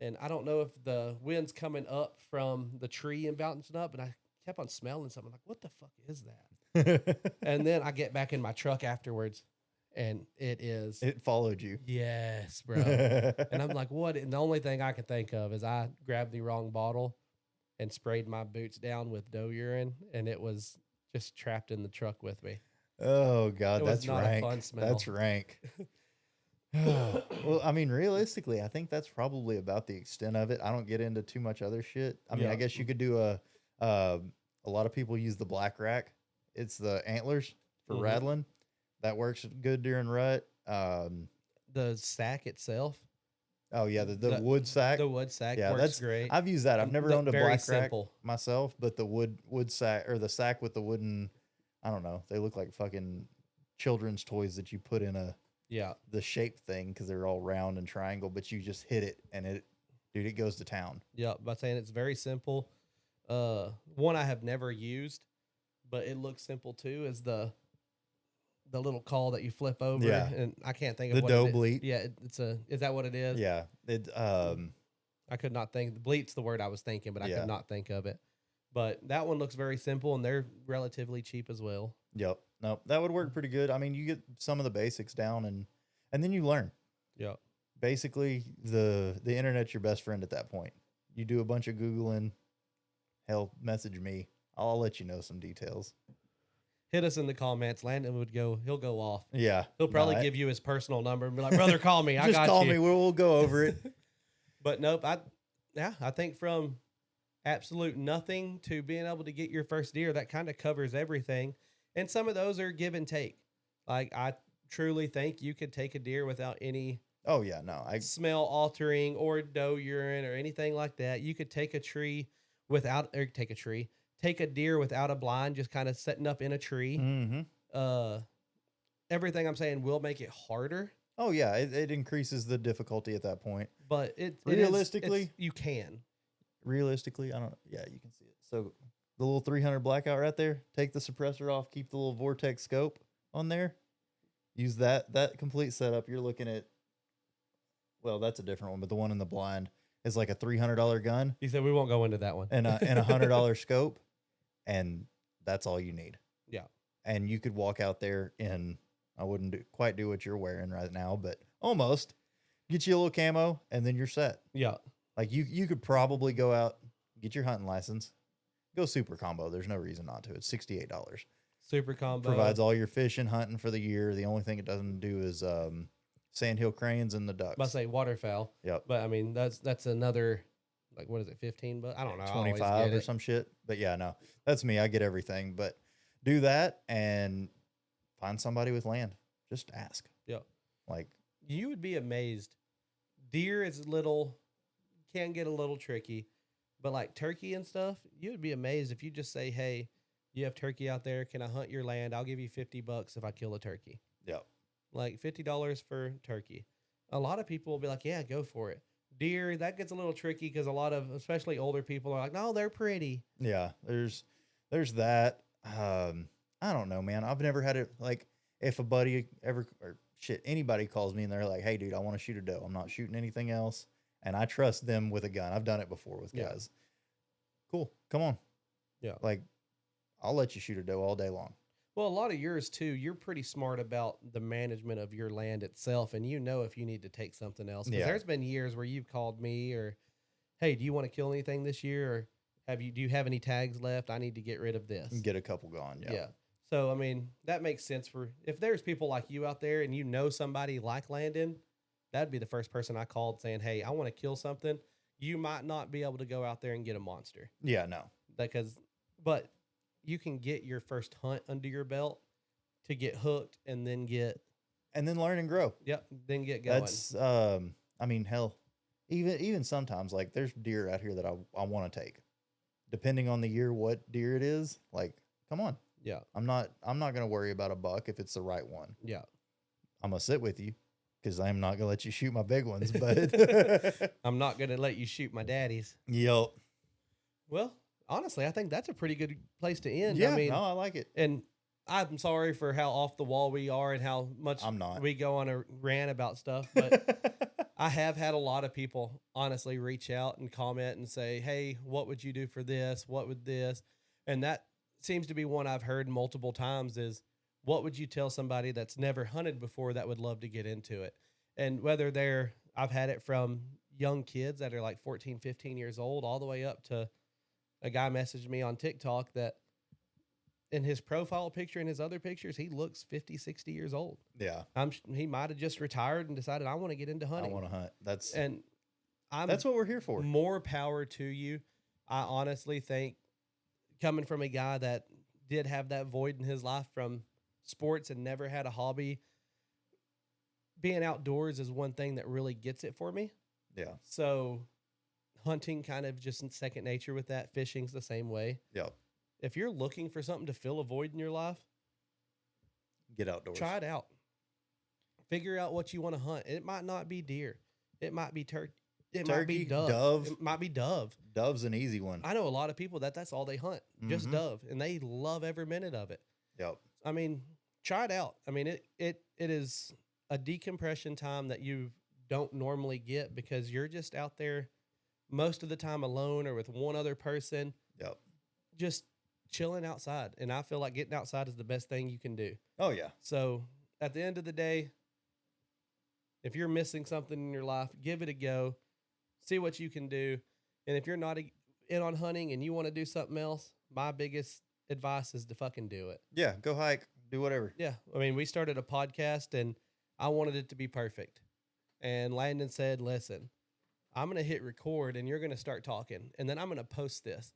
And I don't know if the wind's coming up from the tree and bouncing up, but I kept on smelling something. Like, what the fuck is that? And then I get back in my truck afterwards, and it followed you. Yes, bro. And I'm like, what? And the only thing I could think of is I grabbed the wrong bottle and sprayed my boots down with doe urine, and it was just trapped in the truck with me. Oh, God, that's not rank. a fun smell. That's rank. Well, I mean, realistically, I think that's probably about the extent of it. I don't get into too much other shit. I mean, I guess you could do a lot of people use the black rack. It's the antlers for rattling. That works good during rut. The sack itself. Oh yeah, the wood sack. The wood sack works great. I've used that. I've never owned a black rack simple. myself, but the wood sack, or the sack with the wooden, I don't know. They look like fucking children's toys that you put in the shape thing, because they're all round and triangle, but you just hit it and it goes to town. Yeah, by saying it's very simple. One I have never used, but it looks simple too, is the little call that you flip over. Yeah. And I can't think of the doe bleat. Yeah, is that what it is? Yeah. I could not think. Bleat's the word I was thinking, but I could not think of it. But that one looks very simple, and they're relatively cheap as well. Yep. No, that would work pretty good. I mean, you get some of the basics down, and then you learn. Yep. Basically, the internet's your best friend at that point. You do a bunch of Googling. Hell, message me. I'll let you know some details. hit us in the comments. Landon he'll go off. Yeah. He'll probably No, give you his personal number and be like, brother, call me. I just got call you. me. We'll go over it. But nope. I think from absolute nothing to being able to get your first deer, that kind of covers everything. And some of those are give and take. Like, I truly think you could take a deer without any Oh yeah, no. smell altering or doe urine or anything like that. You could take a take a deer without a blind, just kind of setting up in a tree. Mm-hmm. Everything I'm saying will make it harder, Oh yeah, it increases the difficulty at that point. but you can. Realistically, I don't. Yeah, you can see it. So the little 300 blackout right there. Take the suppressor off. Keep the little vortex scope on there. Use that complete setup. You're looking at. Well, that's a different one, but the one in the blind is like a $300 gun. He said we won't go into that one. And a $100 scope, and that's all you need. Yeah, and you could walk out there in. I wouldn't quite do what you're wearing right now, but almost. Get you a little camo, and then you're set. yeah. Like you could probably go out, get your hunting license, go super combo. There's no reason not to. It's $68. Super combo Provides all your fishing, hunting for the year. The only thing it doesn't do is sandhill cranes and the ducks. Must say waterfowl. Yep. But I mean that's another, like, what is it, 15? But I don't know. 25 or some shit. But yeah, no, that's me. I get everything. But do that and find somebody with land. Just ask. Yeah. Like, you would be amazed. Deer is can get a little tricky, but like turkey and stuff, you would be amazed if you just say, hey, you have turkey out there. Can I hunt your land? I'll give you $50 if I kill a turkey. yep. Like $50 for turkey. A lot of people will be like, yeah, go for it. Deer, that gets a little tricky because a lot of, especially older people, are like, no, they're pretty. Yeah. There's that. I don't know, man. I've never had it. Like, if a buddy anybody calls me and they're like, hey dude, I want to shoot a doe. I'm not shooting anything else. And I trust them with a gun. I've done it before with guys. Cool. Come on. Yeah. Like, I'll let you shoot a doe all day long. Well, a lot of yours too, you're pretty smart about the management of your land itself. And you know if you need to take something else. Because there's been years where you've called me or, hey, do you want to kill anything this year? Or do you have any tags left? I need to get rid of this. Get a couple gone. Yeah. So, I mean, that makes sense if there's people like you out there and you know somebody like Landon, that'd be the first person I called saying, hey, I want to kill something. You might not be able to go out there and get a monster. Yeah, no. But you can get your first hunt under your belt to get hooked and then learn and grow. Yep. Then get going. That's, I mean, hell, even sometimes, like, there's deer out here that I want to take. Depending on the year, what deer it is, like, come on. Yeah. I'm not going to worry about a buck if it's the right one. Yeah. I'm going to sit with you because I'm not going to let you shoot my big ones, but I'm not going to let you shoot my daddies. Yep. Well, honestly, I think that's a pretty good place to end. Yeah, I mean, no, I like it. And I'm sorry for how off the wall we are and how much we go on a rant about stuff, but I have had a lot of people honestly reach out and comment and say, hey, what would you do for this? What would this? And that seems to be one I've heard multiple times is, what would you tell somebody that's never hunted before that would love to get into it? And whether I've had it from young kids that are like 14, 15 years old, all the way up to a guy messaged me on TikTok that in his profile picture and his other pictures, he looks 50, 60 years old. Yeah. He might have just retired and decided, I want to get into hunting. I want to hunt. That's what we're here for. More power to you. I honestly think, coming from a guy that did have that void in his life from sports and never had a hobby, being outdoors is one thing that really gets it for me. Yeah. So hunting kind of just in second nature with that. Fishing's the same way. Yeah. If you're looking for something to fill a void in your life, get outdoors. Try it out. Figure out what you want to hunt. It might not be deer. It might be turkey. It might be dove. It might be dove. Dove's an easy one. I know a lot of people that's all they hunt, just dove, and they love every minute of it. Yep. I mean, try it out. I mean, it is a decompression time that you don't normally get because you're just out there most of the time alone or with one other person. Yep. Just chilling outside. And I feel like getting outside is the best thing you can do. Oh, yeah. So at the end of the day, if you're missing something in your life, give it a go. See what you can do. And if you're not in on hunting and you want to do something else, my biggest advice is to fucking do it. Yeah, go hike, do whatever. Yeah. I mean, we started a podcast and I wanted it to be perfect. And Landon said, listen, I'm going to hit record and you're going to start talking. And then I'm going to post this.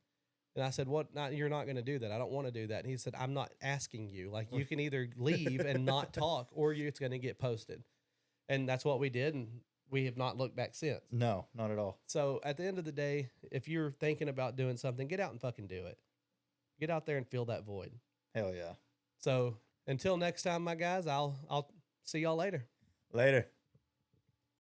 And I said, what? Not, you're not going to do that. I don't want to do that. And he said, I'm not asking you. Like, you can either leave and not talk or it's going to get posted. And that's what we did. And we have not looked back since. No, not at all. So at the end of the day, if you're thinking about doing something, get out and fucking do it. Get out there and fill that void. Hell yeah. So until next time, my guys, I'll see y'all later. Later.